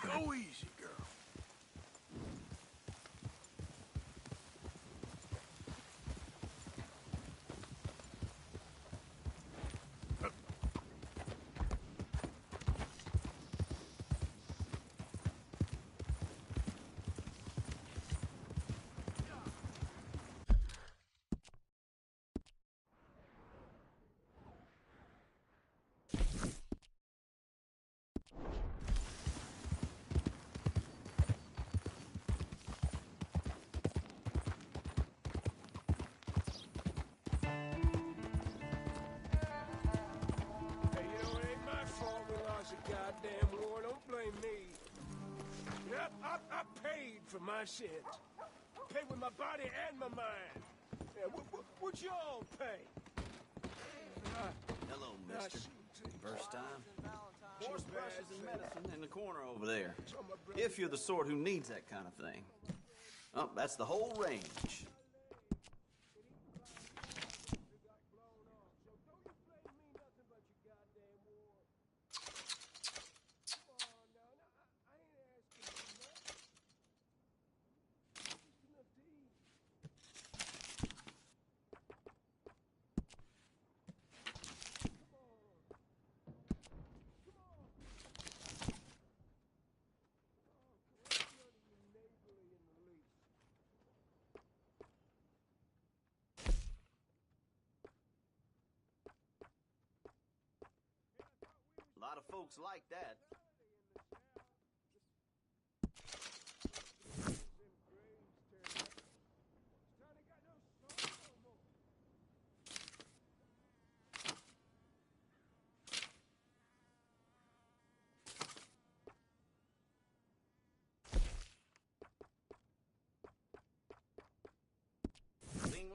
Go easy, girl. Hey, you know, it ain't my fault we lost a goddamn war. Don't blame me. I paid for my sins. Paid with my body and my mind. Yeah, what'd y'all pay? Hello, mister. First time? Horse brushes and medicine in the corner over there. If you're the sort who needs that kind of thing. Oh, that's the whole range. A lot of folks like that.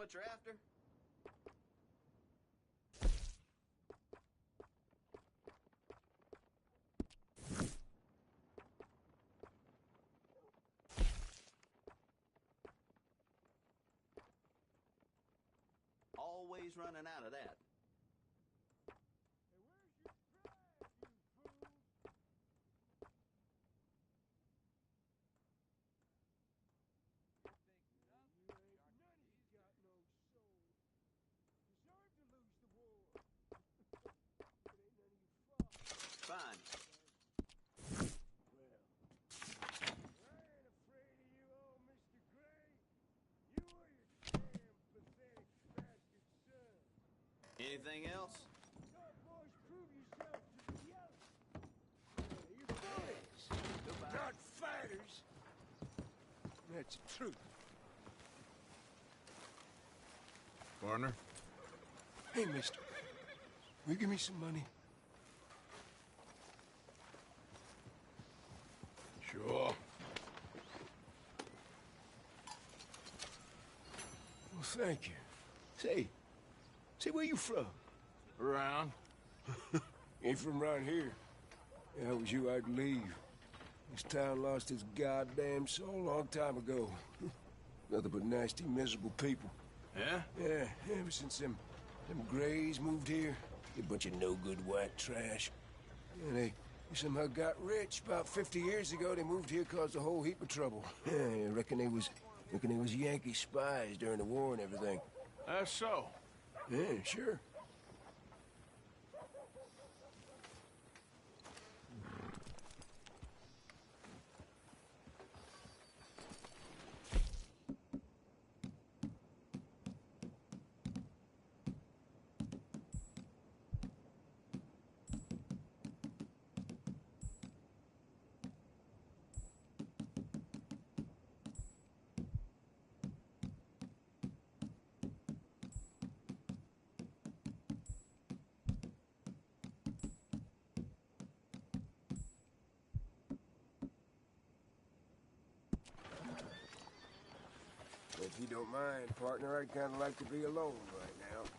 what you're after? Always running out of that. Fine. Anything else? Not fighters. That's the truth. Partner? Hey, mister. Will you give me some money? Sure. Well, thank you. Say, where you from? Around. Ain't from around here. If I was you, I'd leave. This town lost its goddamn soul a long time ago. Nothing but nasty, miserable people. Yeah? Yeah, ever since them Greys moved here. A bunch of no-good white trash. Yeah, they somehow got rich. About 50 years ago, they moved here, caused a whole heap of trouble. Yeah, I reckon they was Yankee spies during the war and everything. That's so. Yeah, sure. If you don't mind, partner, I'd kind of like to be alone right now.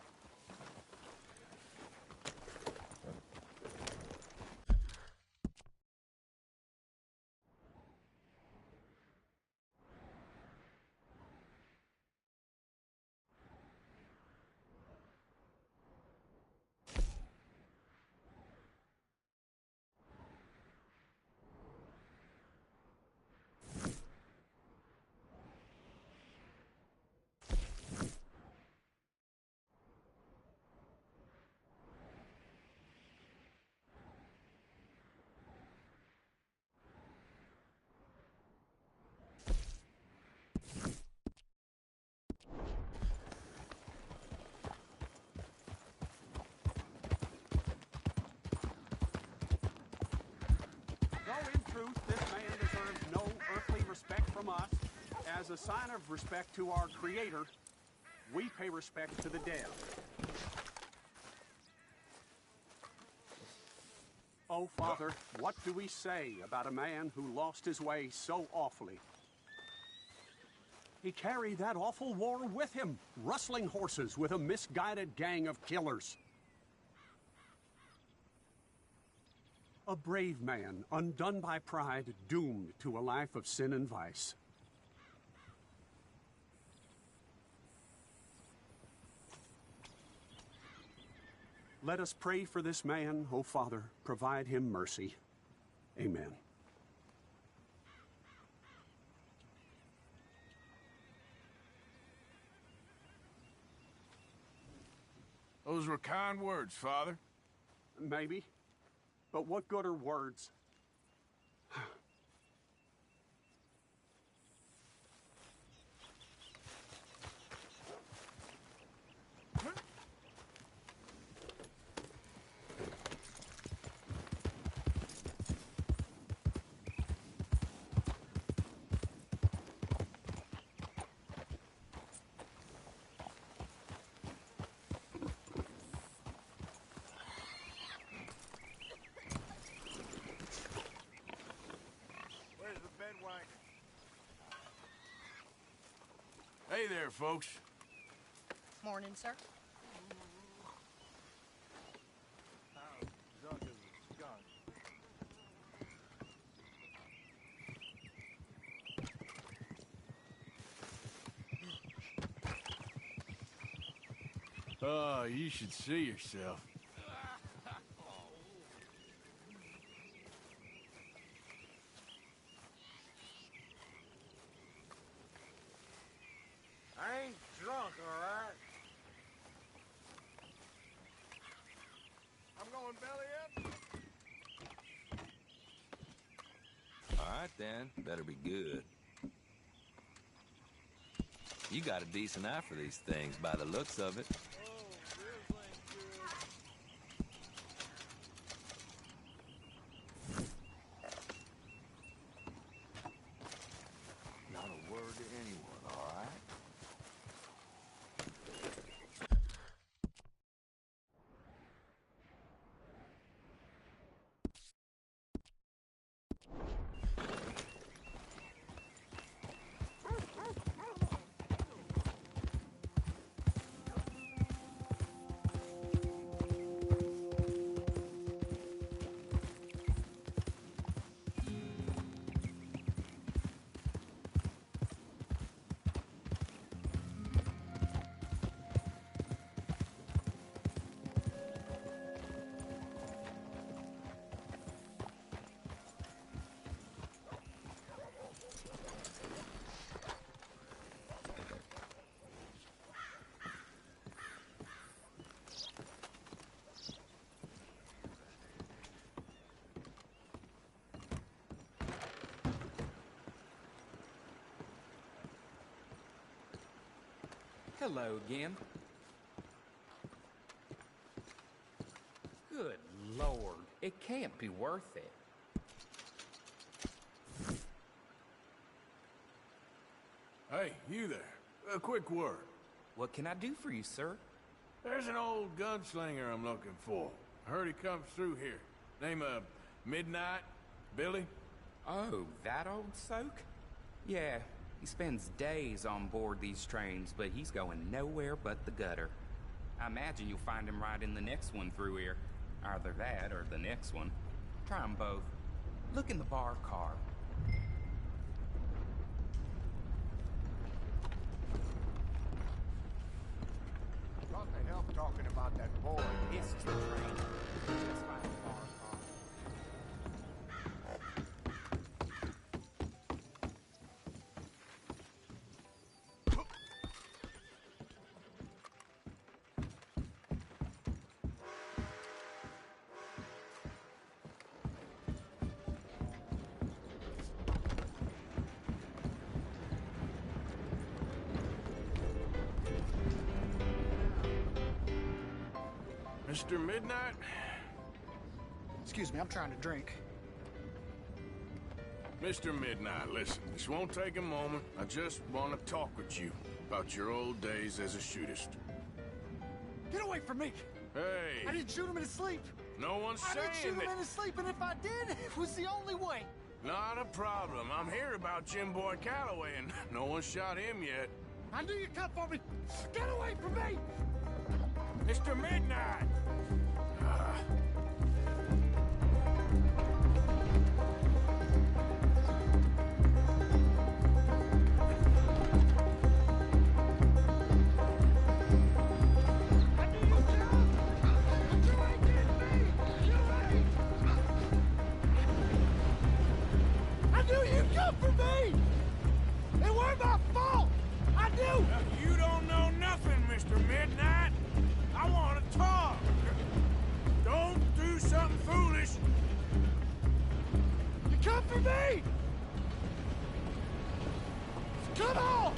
Though in truth, this man deserves no earthly respect from us, as a sign of respect to our Creator, we pay respect to the dead. Oh, Father, what do we say about a man who lost his way so awfully? He carried that awful war with him, rustling horses with a misguided gang of killers. A brave man, undone by pride, doomed to a life of sin and vice. Let us pray for this man, O Father, provide him mercy. Amen. Those were kind words, Father. Maybe. But what good are words? Hey there, folks. Morning, sir. How drunk is a skunk? Oh, you should see yourself. I ain't drunk, all right? I'm going belly up. All right, then. Better be good. You got a decent eye for these things by the looks of it. Not a word to anyone, all right? Hello again. Good Lord, it can't be worth it. Hey, you there. A quick word. What can I do for you, sir? There's an old gunslinger I'm looking for. I heard he comes through here. Name of Midnight? Billy? Oh, that old soak? Yeah, he spends days on board these trains, but he's going nowhere but the gutter. I imagine you'll find him right in the next one through here. Either that or the next one. Try 'em both. Look in the bar car. What the hell talking about that boy? This is the train. Just find the bar car. Mr. Midnight? Excuse me, I'm trying to drink. Mr. Midnight, listen, this won't take a moment. I just want to talk with you about your old days as a shootist. Get away from me! Hey! I didn't shoot him in his sleep! No one's I saying didn't shoot that... him in his sleep, and if I did, it was the only way! Not a problem. I'm here about Jim Boyd Calloway, and no one shot him yet. I knew you'd come for me! Get away from me! Mr. Midnight! I knew you'd come for me! It weren't my fault! I knew! You don't know nothing, Mr. Midnight. I want to talk. Don't do something foolish. You come for me! Come on!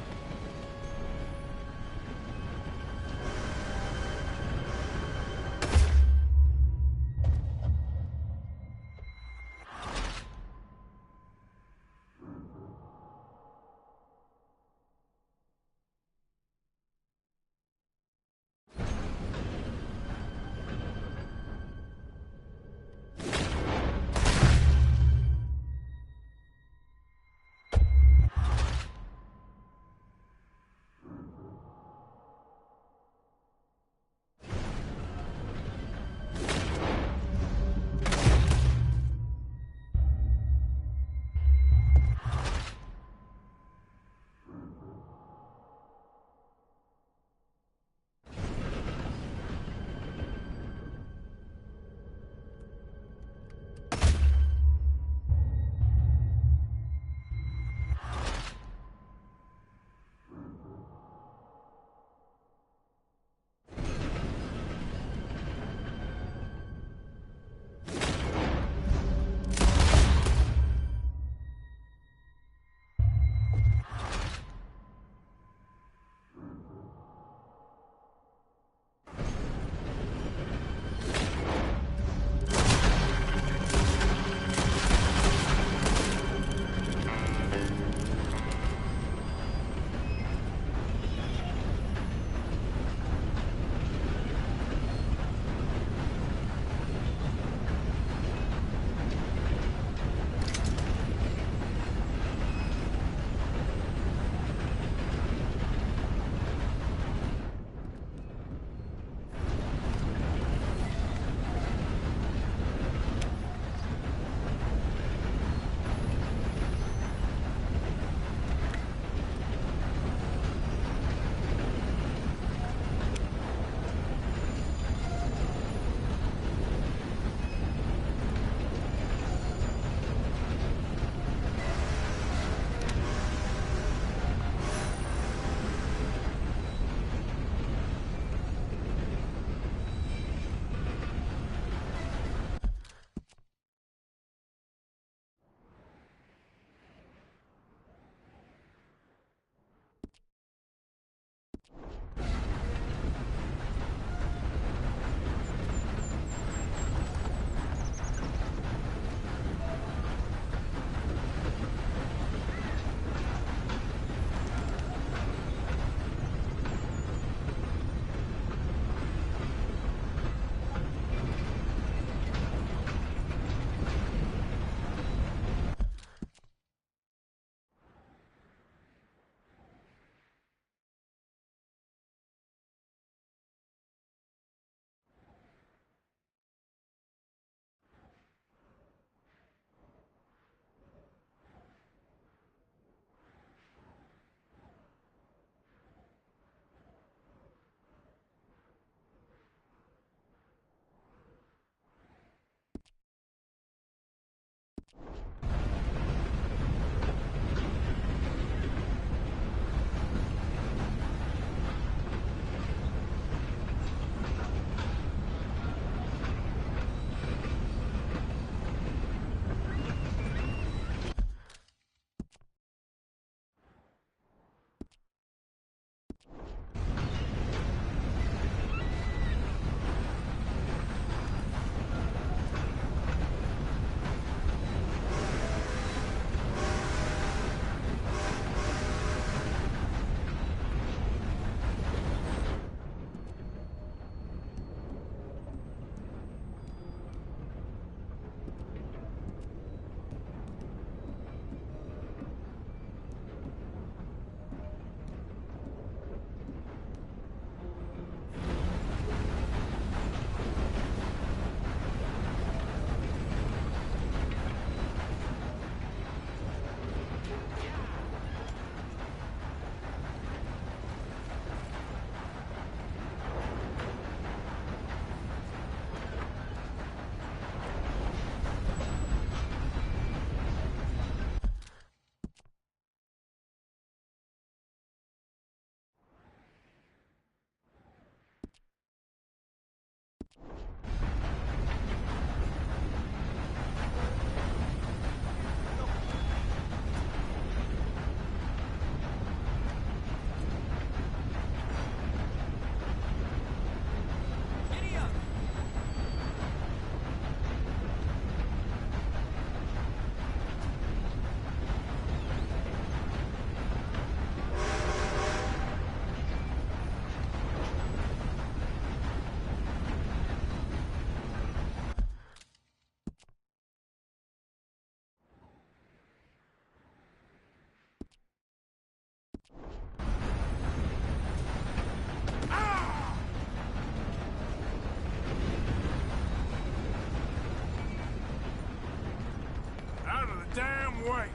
damn way.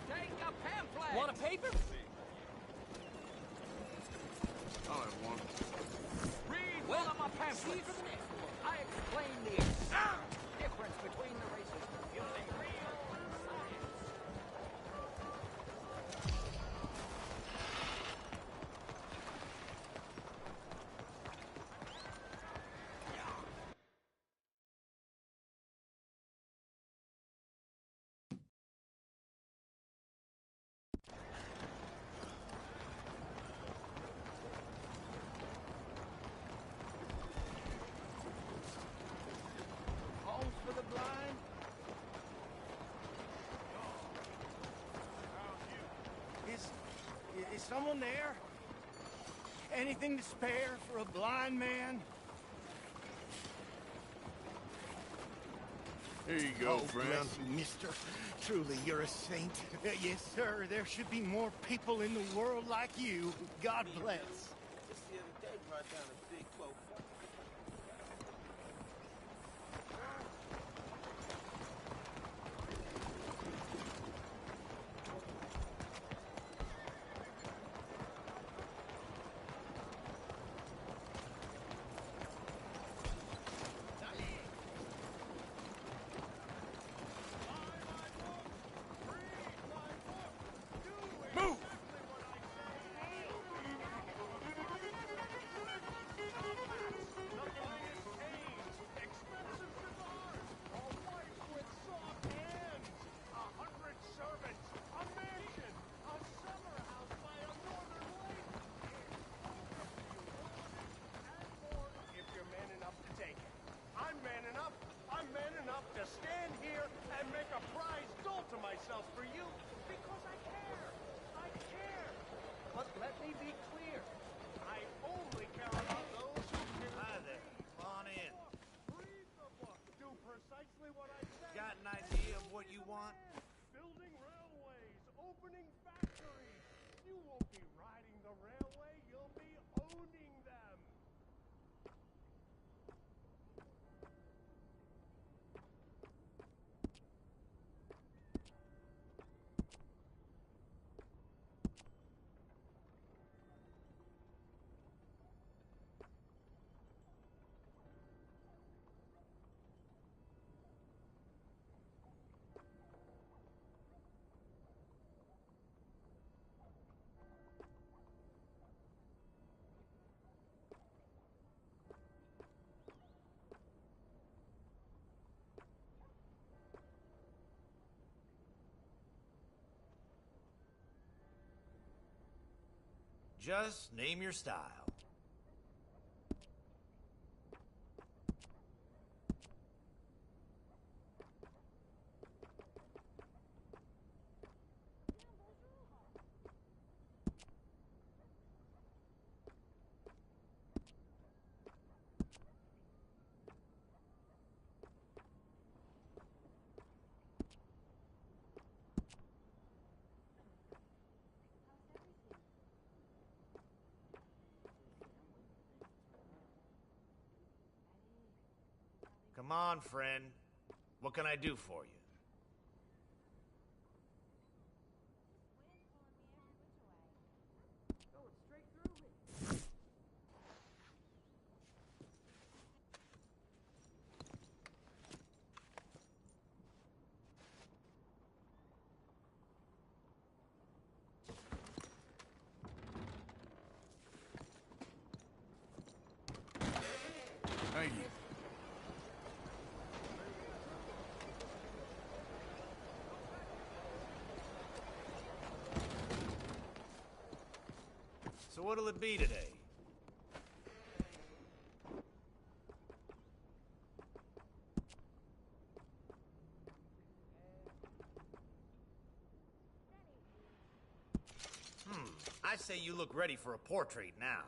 Take a pamphlet! Want a paper? I'll have one. Read one of my pamphlets. I explain the exact difference between the races using real science. Homes for the blind? Is someone there? Anything to spare for a blind man? Here you go, friend. Bless you, mister. Truly, you're a saint. Yes, sir. There should be more people in the world like you. God bless. Just the other day, brought down a big boat. Move! to myself for you because I care. I care. But let me be clear. I only care about those who care. Hi there. Come on in. Read the book. Do precisely what I say. Got an idea of what you want? Building railways, opening factories. You won't be riding the railway, you'll be owning them. Just name your style. Come on, friend. What can I do for you? Thank you. So what'll it be today? I say you look ready for a portrait now.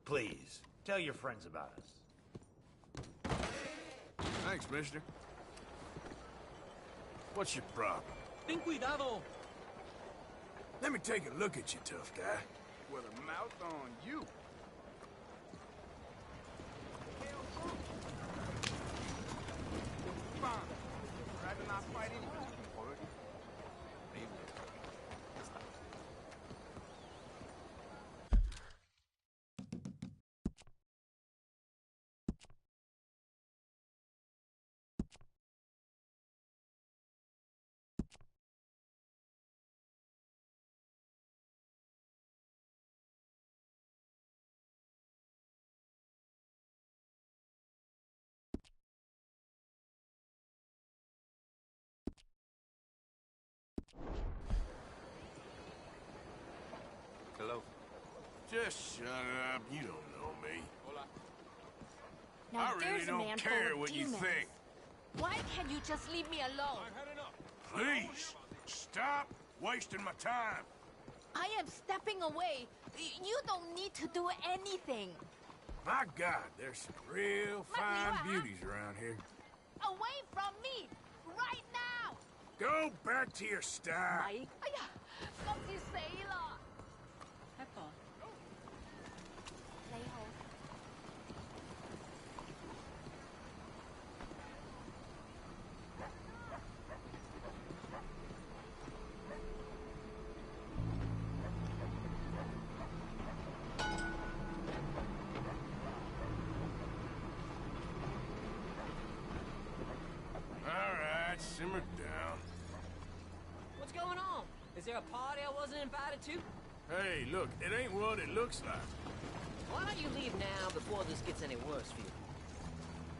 Please, tell your friends about us. Thanks, mister. What's your problem? Ten cuidado. Let me take a look at you, tough guy. With a mouth on you. Fine. Rather not fight anyone. Hello. Just shut up. You don't know me. Hola. Now I really there's a man don't full care of what you demons. think. Why can't you just leave me alone? Please, stop wasting my time. I am stepping away. You don't need to do anything. My God, there's some real fine beauties around here. Away from me! Right now! Go back to your style. 哎呀，今次死啦！一個。你好。All right, simmer down. What's going on? Is there a party I wasn't invited to? Hey, look, it ain't what it looks like. Why don't you leave now before this gets any worse for you?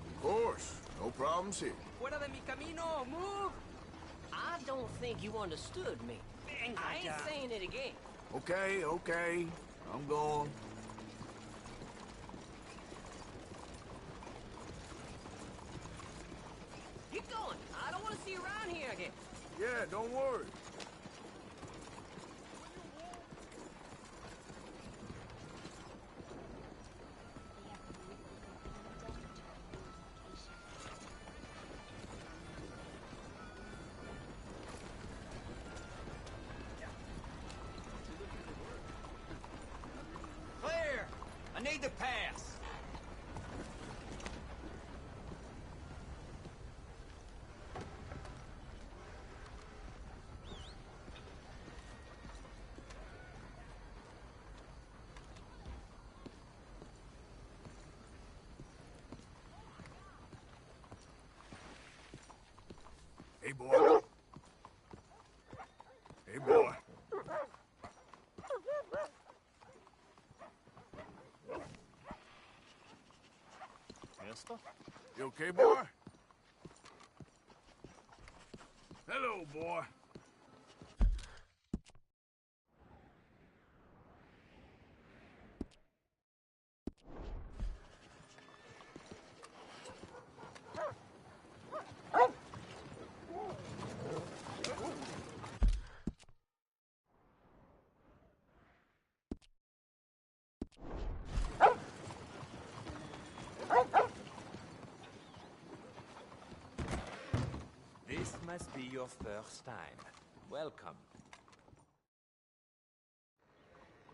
Of course, no problems here. Fuera de mi camino, move! I don't think you understood me. I ain't saying it again. Okay, I'm going. Yeah, don't worry. Clear! I need to pass. Hey, boy. Hey, boy. Mister? You okay, boy? Hello, boy. This must be your first time. Welcome.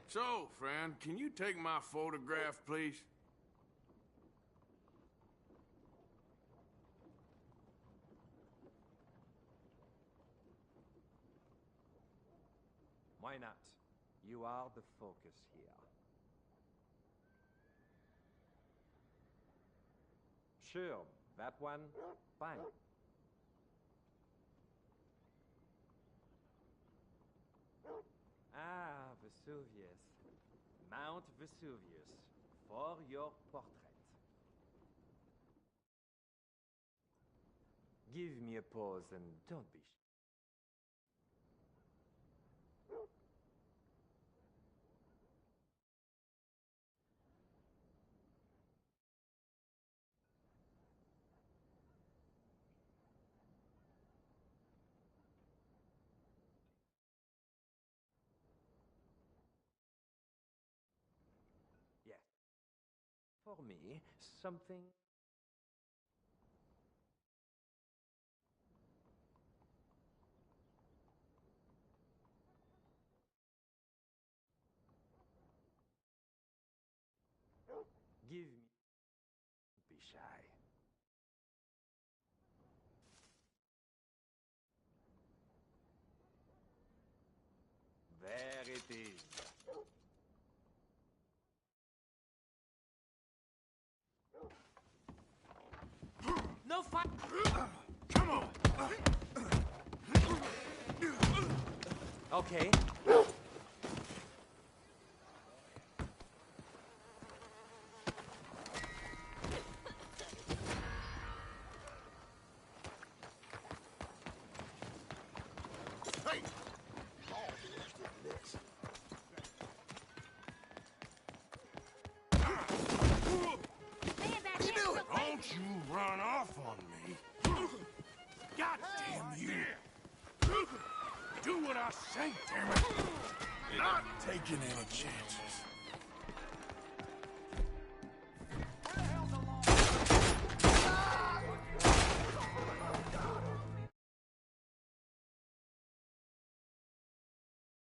So, friend, can you take my photograph, please? Why not? You are the focus here. Sure, that one, fine. Ah, Vesuvius. Mount Vesuvius, for your portrait. Give me a pose and don't be shy. Yes. For me, something... Give me... Be shy. There it is. No fight. Come on! Okay. Hey! Don't you run off on me. God damn you. Do what I say, damn it. Not taking any chances.